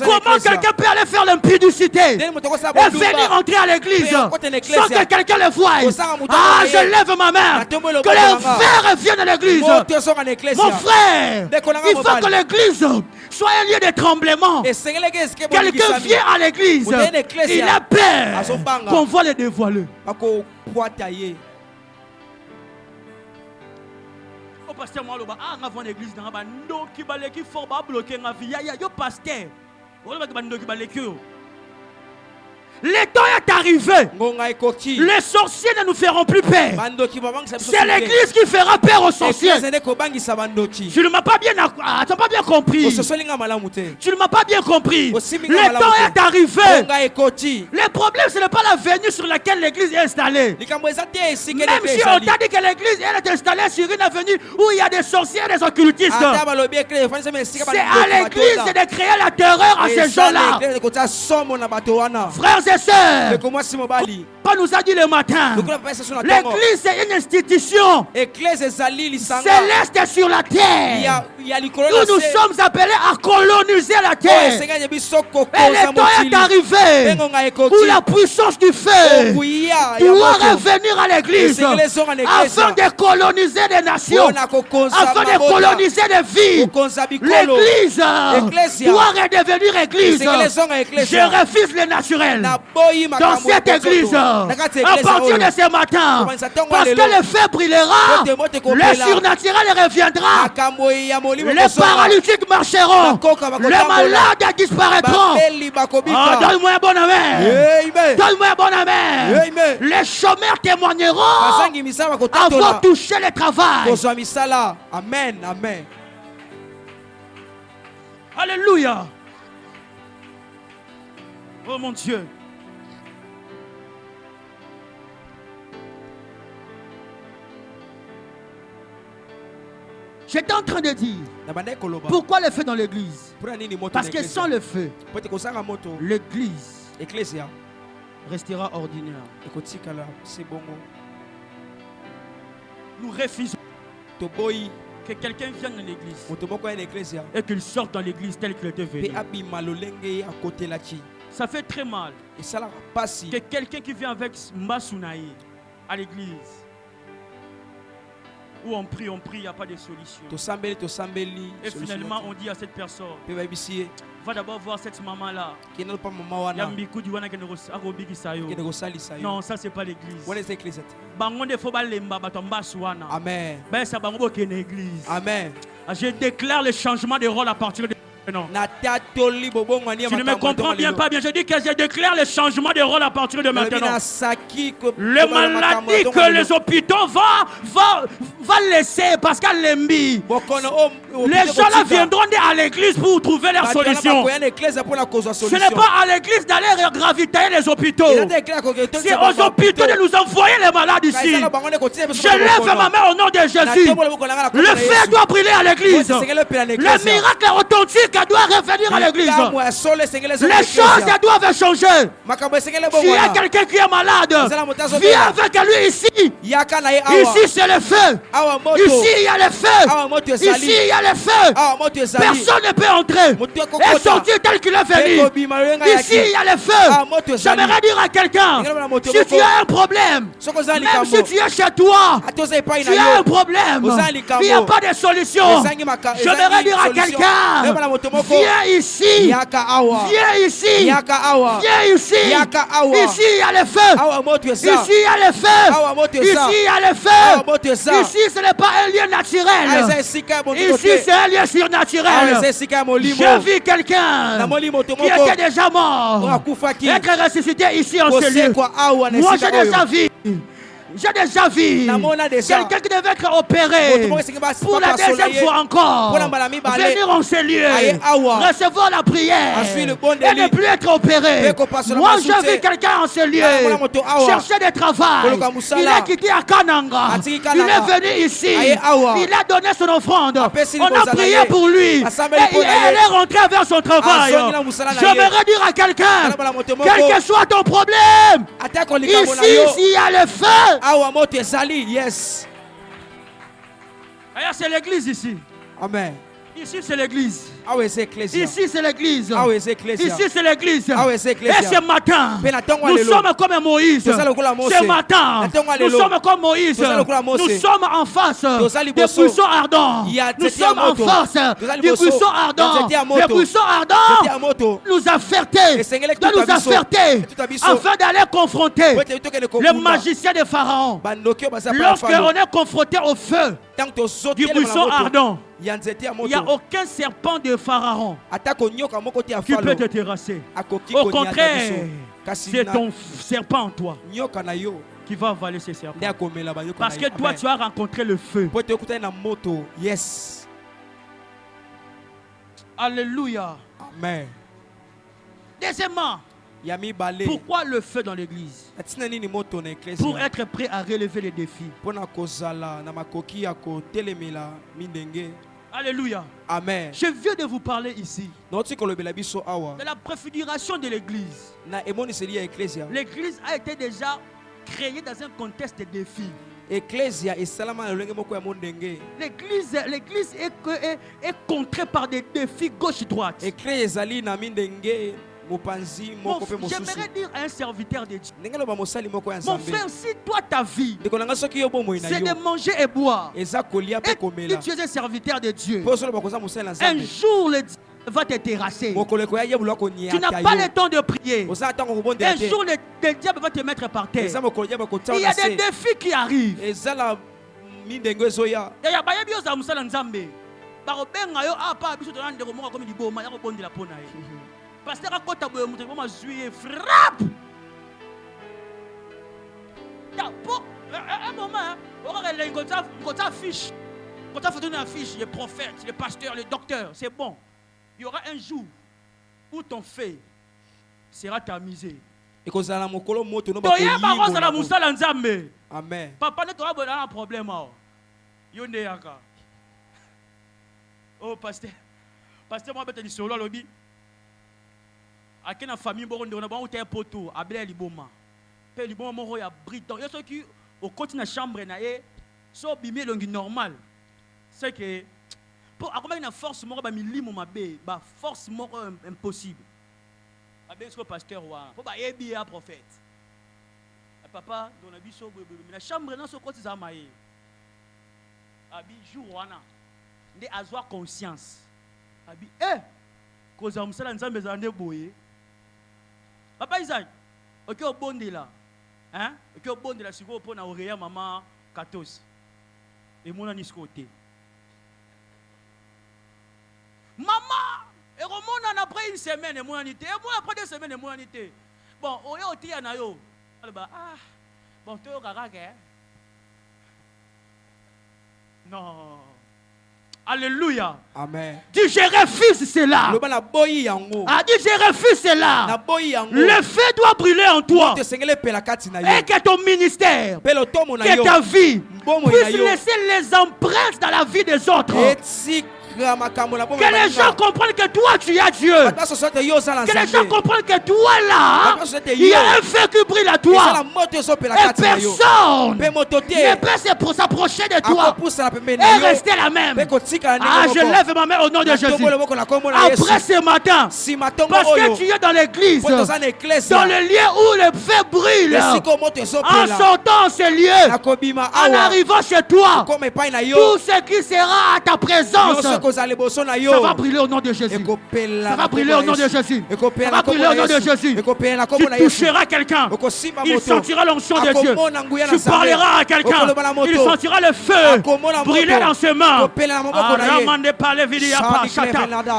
Comment quelqu'un peut aller faire l'impudicité et venir entrer à l'église sans que quelqu'un le voie? Ah, je lève ma main. Que le feu revienne à l'église. Mon frère, il faut que l'église soit un lieu de tremblement. Quelqu'un vient à l'église, il a peur qu'on voit le dévoiler. Oh, pasteur, moi, on va l'église dans la bande qui va l'équipe fort, va bloquer ma vie. Yo, pasteur, on va l'équipe. Le temps est arrivé. Les sorciers ne nous feront plus peur. C'est l'église qui fera peur aux sorciers. Tu ne m'as pas bien compris. Tu ne m'as pas bien compris. Le temps est arrivé. Le problème, ce n'est pas la venue sur laquelle l'église est installée. Même si on t'a dit que l'église est installée sur une avenue où il y a des sorciers et des occultistes, c'est à l'église de créer la terreur à ces gens-là. Frères et sœurs, Paul nous a dit le matin, l'église est une institution céleste sur la terre. Nous sommes appelés à coloniser la terre. Et le temps est arrivé où la puissance du feu doit revenir à l'église afin de coloniser des nations, afin de coloniser des vies. L'église doit redevenir église. Je refuse le naturel. dans cette église. À partir de ce matin, parce que le feu brûlera, le surnaturel reviendra, les paralytiques marcheront, les malades disparaîtront. Donne-moi un bon amen. Donne-moi un bon amen. Les chômeurs témoigneront avant de toucher le travail. Amen. Amen. Alléluia. Oh mon Dieu. J'étais en train de dire pourquoi le feu dans l'église? Parce que sans le feu, l'église restera ordinaire. Nous refusons que quelqu'un vienne dans l'église et qu'il sorte dans l'église tel qu'il était venu. Ça fait très mal que quelqu'un qui vient avec Mbasunaï à l'église, où on prie, il n'y a pas de solution. Et finalement, on dit à cette personne, va d'abord voir cette maman-là. Non, ça, c'est pas l'église. Amen. Amen. Je déclare le changement de rôle à partir de non. Tu ne me comprends bien pas bien. Je dis que je déclare le changement de rôle à partir de maintenant. Le maladie que les hôpitaux vont laisser parce qu'elle l'embie. Les gens là viendront à l'église pour trouver leur solution. Ce n'est pas à l'église d'aller graviter les hôpitaux. C'est aux hôpitaux de nous envoyer les malades ici. Je lève ma main au nom de Jésus. Le feu doit brûler à l'église. Le miracle authentique doit revenir à l'église. Les choses doivent changer. S'il y a quelqu'un qui est malade, viens avec lui ici. Ici c'est le feu. Ici il y a le feu. Ici il y a le feu. Personne ne peut entrer et sortir tel qu'il est venu. Ici il y a le feu. J'aimerais dire à quelqu'un, si tu as un problème, même si tu es chez toi, tu as un problème, il n'y a pas de solution. J'aimerais dire à quelqu'un, viens ici. Viens ici. Viens ici. Ici il y a le feu. Ici il y a le feu. Ici il y a le feu. Ici ce n'est pas un lieu naturel. Ici c'est un lieu surnaturel. J'ai vu quelqu'un qui était déjà mort être ressuscité ici en ce lieu. Moi j'ai déjà vu. J'ai déjà vu quelqu'un qui devait être opéré pour la deuxième fois encore, venir en ce lieu, recevoir la prière et ne plus être opéré. Moi j'ai vu quelqu'un en ce lieu chercher du travail. Il a quitté à Kananga. Il est venu ici. Il a donné son offrande. On a prié pour lui. Et elle est rentrée vers son travail. J'aimerais dire à quelqu'un, quel que soit ton problème, ici il y a le feu. Yes. C'est l'église ici. Amen. Ici c'est l'église. Ici c'est l'église. Ici c'est l'église. Et ce matin, nous sommes comme Moïse. Ce matin, nous sommes comme Moïse. Nous sommes en face des buissons ardents. Nous sommes en face des buissons ardents. Les buissons ardents nous avertissent de nous avertir afin d'aller confronter le magicien de Pharaon. Lorsqu'on est confronté au feu du buisson ardent, il n'y a aucun serpent de Pharaon qui peut te terrasser. Au contraire, c'est ton serpent en toi qui va avaler ces serpents. Parce que toi, tu as rencontré le feu. Yes. Alléluia. Amen. Deuxièmement, pourquoi le feu dans l'église? Pour être prêt à relever les défis. Alléluia. Amen. Je viens de vous parler ici de la préfiguration de l'église. L'église a été déjà créée dans un contexte de défis. L'église est contrée par des défis gauche-droite. J'aimerais dire à un serviteur de Dieu, mon frère, si toi ta vie c'est de manger et boire, et tu es un serviteur de Dieu, un jour va te terrasser. Tu n'as pas le temps de prier. Un jour, le diable va te mettre par terre. Il y a des défis qui arrivent. Frappe. Un moment, quand tu affiches, les prophètes, les pasteurs, les docteurs, c'est bon. Il y aura un jour où ton fait sera tamisé. Amen. Papa ne t'aura pas un problème. Oh, pasteur, moi, je suis solo. À quelle famille, on a un poteau, à Bel Liboma. Père Liboma, il y a Briton. Il y a ceux qui, au côté de la chambre, sont bimés normal. C'est que, pour avoir une force, force impossible. Le pasteur, pour aider un prophète. Papa, dans la chambre, dans ce côté, ça m'a dit. Abi, jour, on a avoir conscience. Abi, cause on s'est lancé dans des boyés. Papa Isaac, ok, au bon de là. Hein? Ok, au bon de là, si vous prenez Auréa, maman, 14. Et mon anis côté. Maman, et mon après une semaine, et mon anité. Et moi, après 2 semaines, et mon anité. Bon, on est au Tianayo. Ah, bon, tu es au Garaga. Non. Alléluia. Amen. Dis je refuse cela. Ah, dis je refuse cela. Le feu doit brûler en toi. Et que ton ministère, que ta vie puisse laisser les empreintes dans la vie des autres. Que les gens comprennent que toi tu as Dieu. Que les gens comprennent que toi là, il y a un feu qui brille à toi. Et personne ne peut s'approcher de toi et rester la même. Ah, je lève ma main au nom de Jésus. Après ce matin, parce que tu es dans l'église, dans le lieu où le feu brille, en sortant ce lieu, en arrivant chez toi, tout ce qui sera à ta présence, ça va brûler au nom de Jésus. Ça va brûler au nom de Jésus. Ça va brûler au nom de Jésus. Tu toucheras quelqu'un. Il sentira l'onction de Dieu. Tu parleras à quelqu'un. Il sentira le feu brûler dans ses mains.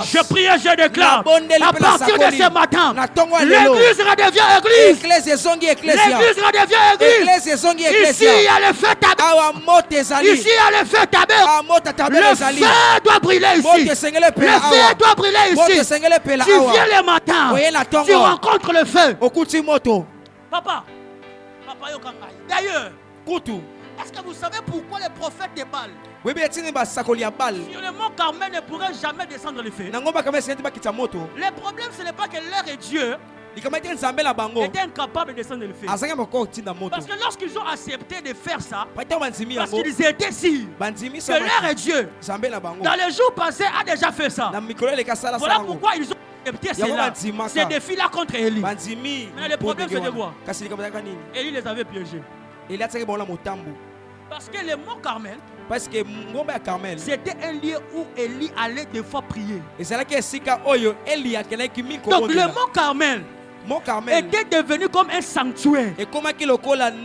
Je prie et je déclare, à partir de ce matin, l'église redevient église. L'église redevient église. Ici il y a le feu tabé. Ici il y a le feu tabé. Le feu doit brûler ici. Le feu doit brûler ici. Tu viens le matin, tu rencontres le feu. Papa, d'ailleurs, est-ce que vous savez pourquoi les prophètes de Baal sur le mont Carmel ne pourraient jamais descendre le feu? Le problème, ce n'est pas que leur est Dieu était incapable de descendre le feu. Parce que lorsqu'ils ont accepté de faire ça, parce qu'ils étaient sûrs que leur est Dieu, dans les jours passés, a déjà fait ça. Voilà pourquoi ils ont accepté cela. Ces défis-là contre Élie. Mais le problème, c'est de quoi? Élie les avait piégés. Parce que le mont Carmel, c'était un lieu où Élie allait des fois prier. Donc le mont Carmel était devenu comme un sanctuaire où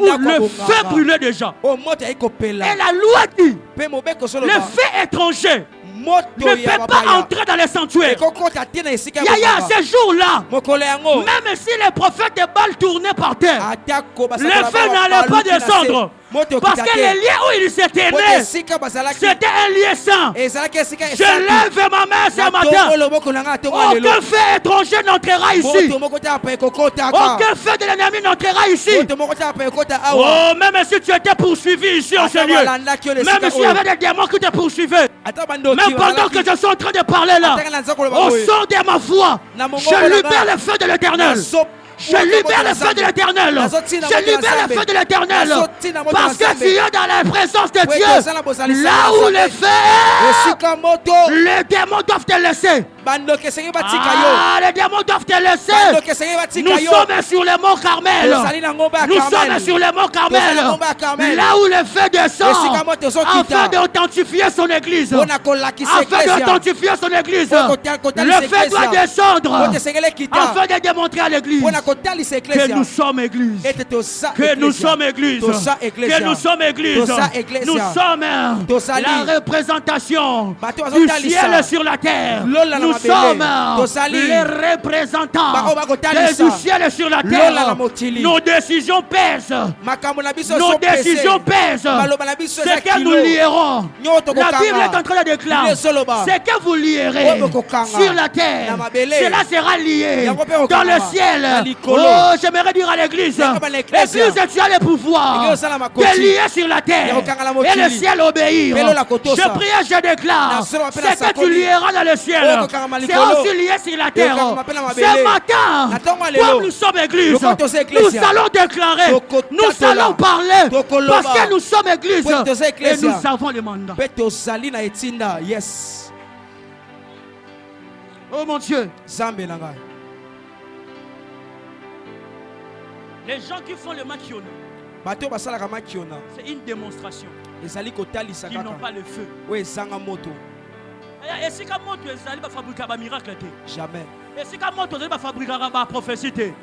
le feu brûlait déjà. Et la loi dit, le feu étranger ne peut pas entrer dans les sanctuaires. Ce jour-là, même si les prophètes de Baal tournaient par terre, le feu n'allait pas descendre. Parce que le lieu où il s'était né, c'était un lieu saint. Je lève ma main ce matin. Aucun feu étranger n'entrera ici. Aucun feu de l'ennemi n'entrera ici. Oh, même si tu étais poursuivi ici en ce lieu, même s'il y avait des démons qui te poursuivaient, même pendant que je suis en train de parler là, au son de ma voix, je libère le feu de l'Éternel. Je libère le feu de l'Éternel. Je libère le feu de l'Éternel. Parce que tu es dans la présence de Dieu. Là où le feu est, les démons doivent te laisser. Ah, les démons doivent te laisser. Nous sommes sur le mont Carmel. Nous sommes sur le mont Carmel. Là où le feu descend. Afin d'authentifier son église. Afin d'authentifier son église. Le feu doit descendre. Afin de démontrer à l'église que nous sommes église. Que nous sommes église. Que nous sommes église. Nous sommes la représentation du ciel sur la terre. Nous sommes les représentants du ciel sur la terre. Nos décisions pèsent. Nos décisions pèsent. C'est que nous lierons. La Bible est en train de déclarer. C'est que vous lierez sur la terre. Cela sera lié dans le ciel. Oh, j'aimerais dire à l'église. Église, tu as le pouvoir de lier sur la terre et le ciel obéir. Je prie et je déclare. C'est que tu lieras dans le ciel. C'est aussi lié sur la terre. Ce matin, comme nous sommes église, nous allons déclarer, nous allons parler, parce que nous sommes église et nous avons le mandat. Yes. Oh mon Dieu. Les gens qui font le makiona, c'est une démonstration. Ils n'ont pas le feu. Et si comme moto, ils allaient fabriquer un miracle. Jamais. Et si comme moto, ils allaient fabriquer une prophétie.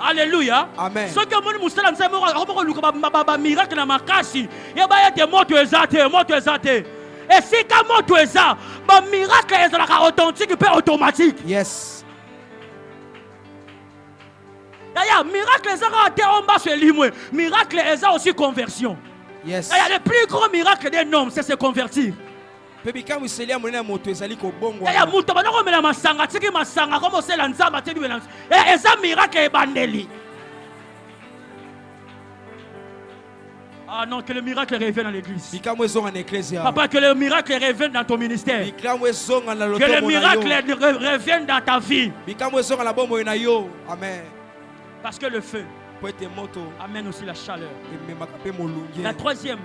Alléluia. Amen. Ce que mon moussala nous a miracle dans ma casse. Il y a des motos exaltés, motos exaltés. Et si comme moto exalté, un miracle est authentique et automatique. Yes. D'ailleurs, miracle est en bas sur l'imoué. Miracle est aussi conversion. Yes. D'ailleurs, le plus grand miracle d'un homme, c'est se convertir. D'ailleurs, ah non, que le miracle revienne dans l'église. Papa, que le miracle revienne dans ton ministère. Que le miracle revienne dans ta vie. Amen. Parce que le feu amène aussi la chaleur. La troisième.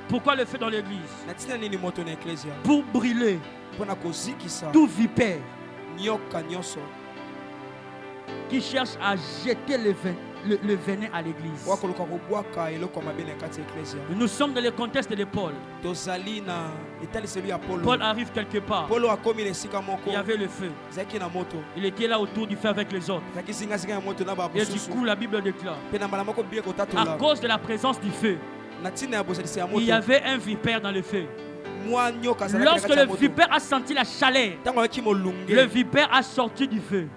Pourquoi le feu dans l'église? Pour brûler tout vipère qui cherche à jeter le venin à l'église. Nous sommes dans le contexte de Paul. Paul arrive quelque part. Il y avait le feu. Il était là autour du feu avec les autres. Et du coup, la Bible déclare, à cause de la présence du feu, il y avait un vipère dans le feu. Lorsque le vipère a senti la chaleur, le vipère a sorti du feu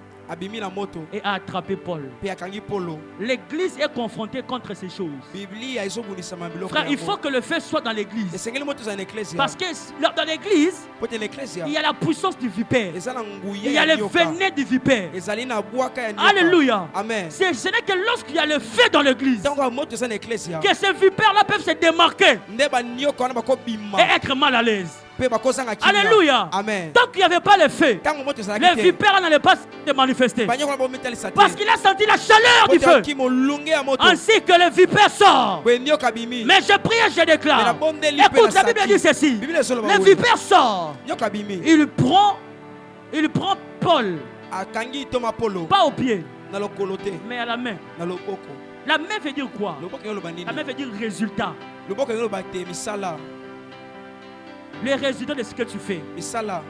et a attrapé Paul. L'église est confrontée contre ces choses. Frère, il faut que le feu soit dans l'église. Parce que dans l'église, il y a la puissance du vipère. Il y a le venin du vipère. Alléluia. Ce n'est que lorsqu'il y a le feu dans l'église que ces vipères-là peuvent se démarquer et être mal à l'aise. Alléluia. Amen. Tant qu'il n'y avait pas le feu, le vipère n'allait pas se manifester. Parce qu'il a senti la chaleur du feu. Ainsi que le vipère sort. Mais je prie et je déclare. Écoute, la Bible dit ceci. Le vipère sort. Il prend Paul. Pas au pied, mais à la main. La main veut dire quoi? La main veut dire résultat. Les résultats de ce que tu fais. Voilà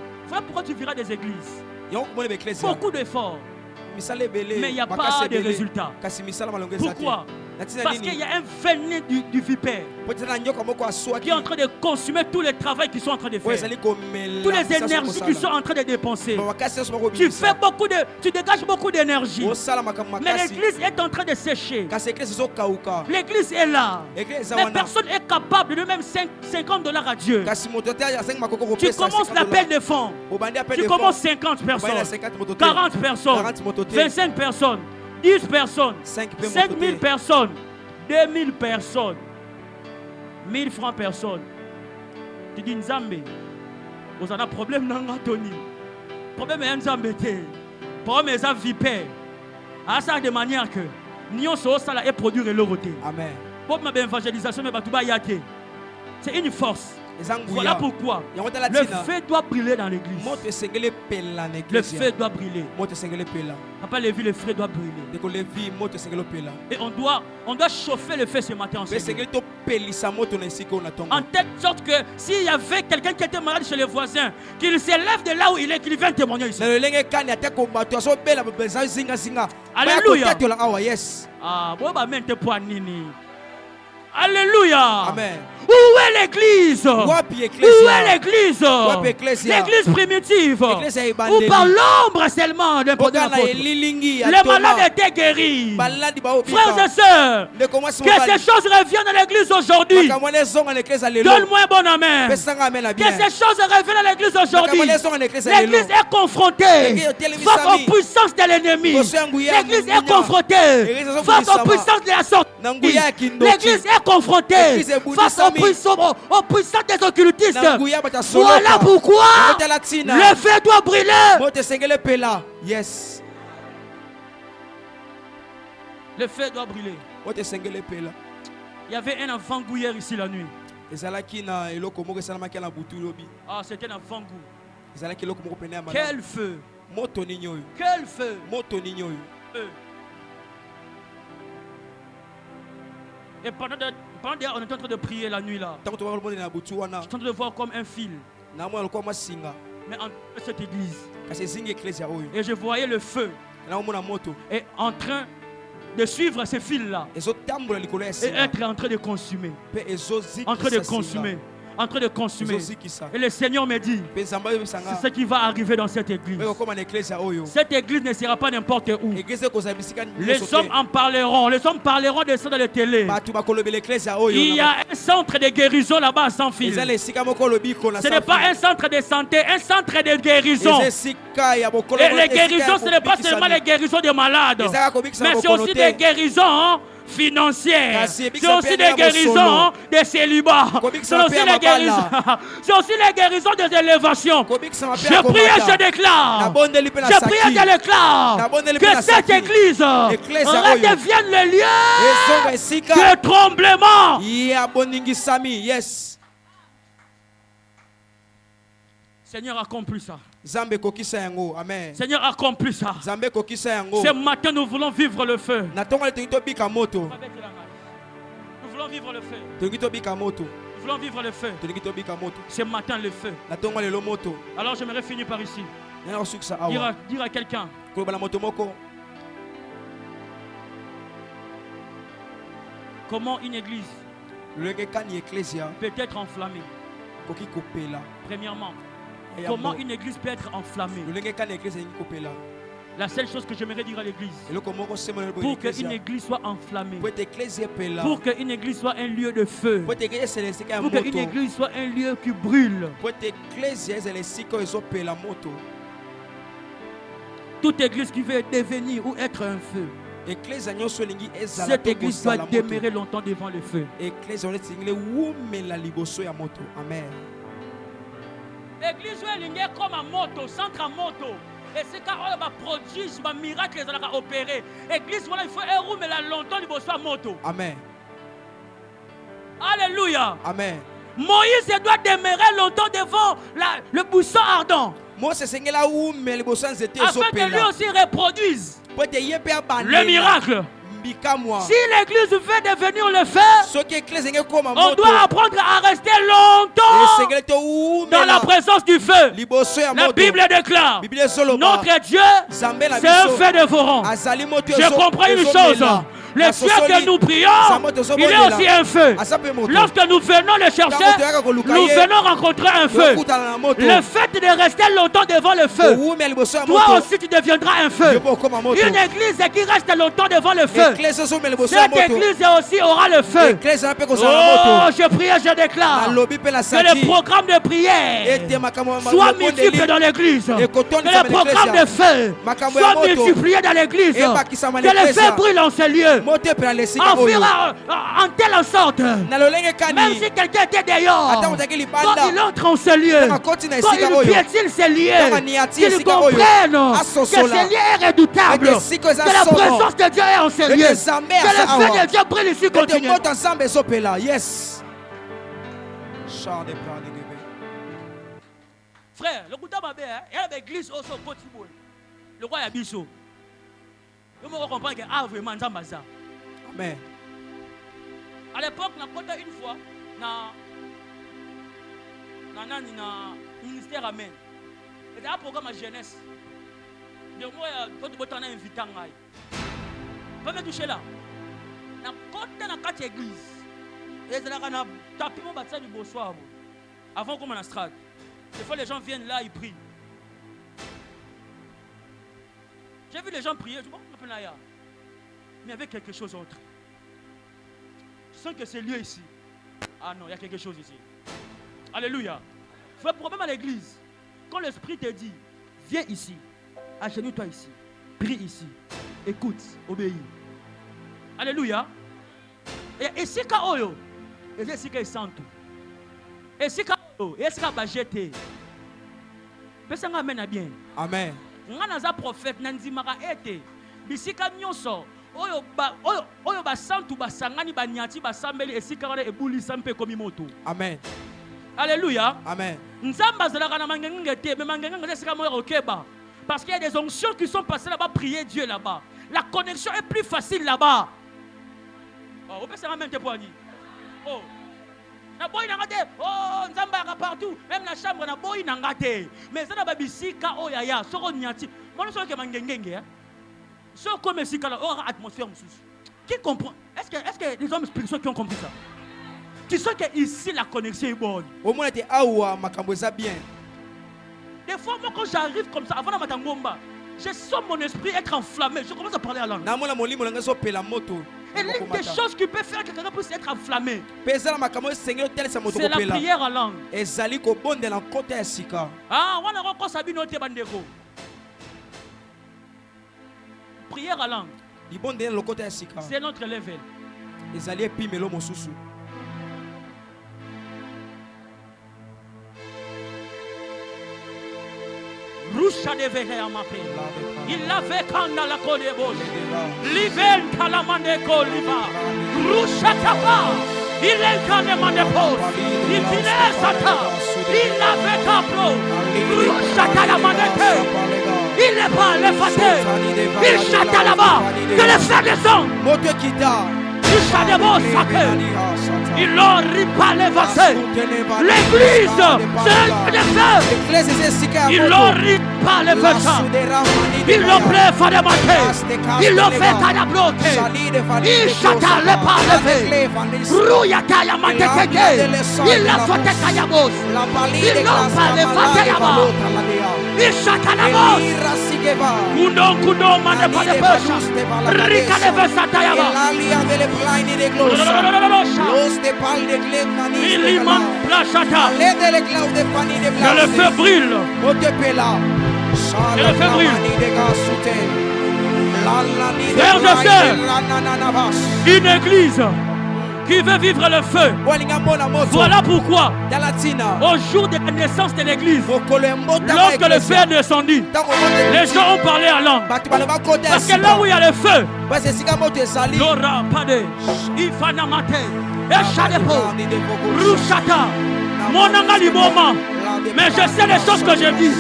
pourquoi tu verras des églises. Beaucoup d'efforts. Mais il n'y a pas de résultats. Pourquoi? Parce qu'il y a un venin du vipère qui est en train de consumer tout le travail qu'ils sont en train de faire. Toutes les énergies qu'ils sont en train de dépenser. Tu dégages beaucoup d'énergie. Mais l'église est en train de sécher. L'église est là. Mais personne n'est capable de même $50 à Dieu. Tu commences l'appel de fonds. Tu commences 50 personnes, 40 personnes, 25 personnes, 10 personnes, 5000 personnes, 2000 personnes, 1000 francs personnes. Tu dis Nzambe, vous avez un problème dans Anthony. Problème est Nzambe. Problème est un vipère. À ça de manière que nous sommes là et produire l'autorité. Amen. Pour ma évangélisation, c'est une force. Voilà pourquoi le feu doit brûler dans l'église. Le feu doit brûler. Papa Lévi, le feu doit brûler. Et on doit chauffer le feu ce matin ensemble. En telle sorte que s'il y avait quelqu'un qui était malade chez les voisins, qu'il s'élève de là où il est, qu'il vienne témoigner ici. Alléluia. Ah, alléluia. Amen. Où est l'église? Où est l'église? L'église primitive. Où par l'ombre seulement d'un bon apôtre les malades étaient guéris. Frères et sœurs, que ces choses reviennent à l'église aujourd'hui. Donne-moi un bon amen. Que ces choses reviennent à l'église aujourd'hui. L'église est confrontée face aux puissances de l'ennemi. L'église est confrontée face aux puissances de la sorte. L'église est confrontée face aux puissances des occultistes. Voilà pourquoi le feu doit brûler. Yes. Le feu doit brûler. Il y avait un avant-goût hier ici la nuit. Ah, c'était un avant-goût. Quel feu. Quel feu. Et pendant on est en train de prier la nuit là, je suis en train de voir comme un fil. Mais en cette église. Et je voyais le feu. Et en train de suivre ces fils là. Et être en train de consumer. En train de consommer. Et le Seigneur me dit, c'est ce qui va arriver dans cette église. Cette église ne sera pas n'importe où. Les hommes en parleront. Les hommes parleront de ça dans la télé. Il y a un centre de guérison là-bas sans fil. Ce n'est pas un centre de santé, un centre de guérison. Et les guérisons, ce n'est pas seulement les guérisons des malades, mais c'est aussi des guérisons financières. C'est aussi des guérisons des célibats. C'est aussi les guérisons des élévations. Je prie et je déclare. Je prie et je déclare que cette église redevienne le lieu de tremblement. Seigneur, accomplis ça. Seigneur, accomplis ça. Ce matin, nous voulons vivre le feu. Nous voulons vivre le feu. Nous voulons vivre le feu. Ce matin, le feu. Alors, j'aimerais finir par ici. Dire à quelqu'un. Comment une église peut être enflammée. Premièrement, comment une église peut être enflammée. La seule chose que j'aimerais dire à l'église, pour qu'une église soit enflammée, pour qu'une église soit un lieu de feu, pour qu'une église soit un lieu qui brûle, toute église qui veut devenir ou être un feu, cette église doit demeurer longtemps devant le feu. Amen. L'église est comme un moto, centre à moto. Et c'est quand on va produire un miracle, on va opérer. L'église, voilà, il faut rouler longtemps devant moto. Amen. Alléluia. Amen. Moïse doit demeurer longtemps devant le buisson ardent. Afin que lui aussi reproduise le miracle. Si l'église veut devenir le feu, on doit apprendre à rester longtemps dans la présence du feu. La Bible déclare, notre Dieu, c'est un feu dévorant. Je comprends une chose. Le Dieu que nous prions, il est aussi un feu. Lorsque nous venons le chercher, nous venons rencontrer un feu. Le fait de rester longtemps devant le feu, toi aussi tu deviendras un feu. Une église qui reste longtemps devant le feu, cette église aussi aura le feu. Oh, je prie et je déclare que le programme de prière soit multiplié dans l'église. Que le programme de feu soit multiplié dans l'église. Que le feu brûle en ce lieu. En telle sorte, même si quelqu'un était dehors, quand il entre en ce lieu, quand il piétine ce lieu, qu'il comprenne que ce lieu est redoutable, que la présence de Dieu est en ce lieu, que le feu de Dieu brille ici continue. Frère, le coup d'ababé, il y a l'église au côté. Le roi a bichot. Je me comprends que ah vraiment ça. Amen. À l'époque, on a compté une fois dans le ministère Amen. C'était un programme à jeunesse. De moi, quand tu as invité, pas me toucher là. Dans la quatre églises. Et c'est là qu'on a tapé mon bâtiment du bonsoir. Avant qu'on m'en strade. Des fois, les gens viennent là, ils prient. J'ai vu les gens prier. Je dis, bon, mais il y avait quelque chose d'autre. Je sens que c'est lieu ici. Ah non, il y a quelque chose ici. Alléluia. Il faut un problème à l'église. Quand l'esprit te dit, viens ici, agenouille-toi ici, prie ici, écoute, obéis. Alléluia. Et si ka oyo, et si ka santo. Et si ka oyo, et si ka bajete. Personne amène bien. Amen. On a un prophète Nanzimara ete. Bisika nyonso. Oyo ba santo ba sangani ba nyati ba sambeli et si ka e buli sampe komi moto. Amen. Alléluia. Amen. Nzamba zalaka na mangengete, mais mangengete c'est comme okeba. Parce qu'il y a des onctions qui sont passées là-bas prier Dieu là-bas. La connexion est plus facile là-bas. Oh, on peut se ramener tes poignets. Oh. Na boy nangate. Oh, nzamba partout. Même la chambre na boy nangate. Mais ça na babisika oh yaya, soko nyati. Moi je sens que mangengenge hein. Ce comme sika là, oh atmosphère mususu. Qui comprend? Est-ce que les hommes spirituels qui ont compris ça? Tu sens que ici la connexion est bonne. Au moins était awa makamboza bien. Des fois moi quand j'arrive comme ça avant la matangomba, je sens mon esprit être enflammé. Je commence à parler à langue. Et l'une des choses qui peut faire que quelqu'un puisse être enflammé, c'est la prière à langue. Ah, on a encore Sabino Tebandeko. Prière à langue. C'est notre level. Rusha de vehe amape. Il avait quand la code boche. Liven kalamande koliva. Rusha kapa. Il est quand le mande pose. Il finit sata. Il avait capro. Rusha kalamande ke. Il n'est pas le faté. Il chata là-bas. Que le fer descend. Il chata de beau sacré. Il n'en rit pas les vassés. L'église, c'est le feu. Il n'en rit pas les vassés. Il l'ont plaît fondamenté. Il l'ont fait à la bloquer. Il chata le pas levé. Rouyaka ya mantekeke. Il l'a sauté kayabos. Il n'ont pas les vassés là-bas. Il chata la bosse. Kundo mande pas de poche. Rika de vassata yaba. Il manque la chata. Que le feu brûle. Que le feu brûle. Frères et sœurs, une église qui veut vivre le feu. Voilà pourquoi, au jour de la naissance de l'église, lorsque le feu est descendu, les gens ont parlé à langue. Parce que là où il y a le feu, Lora Pade, Ifana Mate, Echadepo, Rushata, Monanga Liboma. Mais je sais les choses que je dis.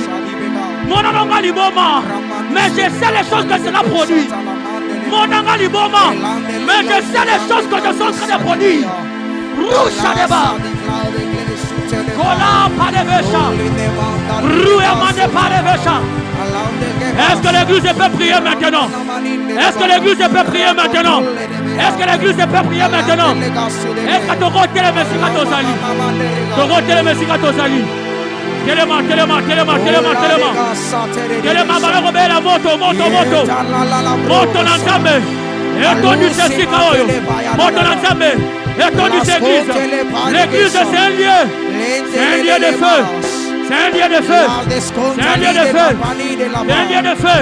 Monanga Liboma. Mais je sais les choses que cela produit. Monanga Liboma. Mais je sais les choses que je suis en train de produire. Rushadeba. Kola Padevesha. Rouemane Padevesha. Est-ce que l'église peut prier maintenant? Est-ce que l'église peut prier maintenant? Est-ce que l'église peut prier maintenant? Est-ce que tu as roté les messieurs Tozali? Tu as roté les messieurs Tozali? Telema, balero la moto. Moto na Nzambe. Etondu sesika oyo. Moto na Nzambe. Etondu l'église. L'église c'est un lieu. C'est un lieu de feu. C'est un lieu de feu. C'est un lieu de feu. C'est un lieu de feu.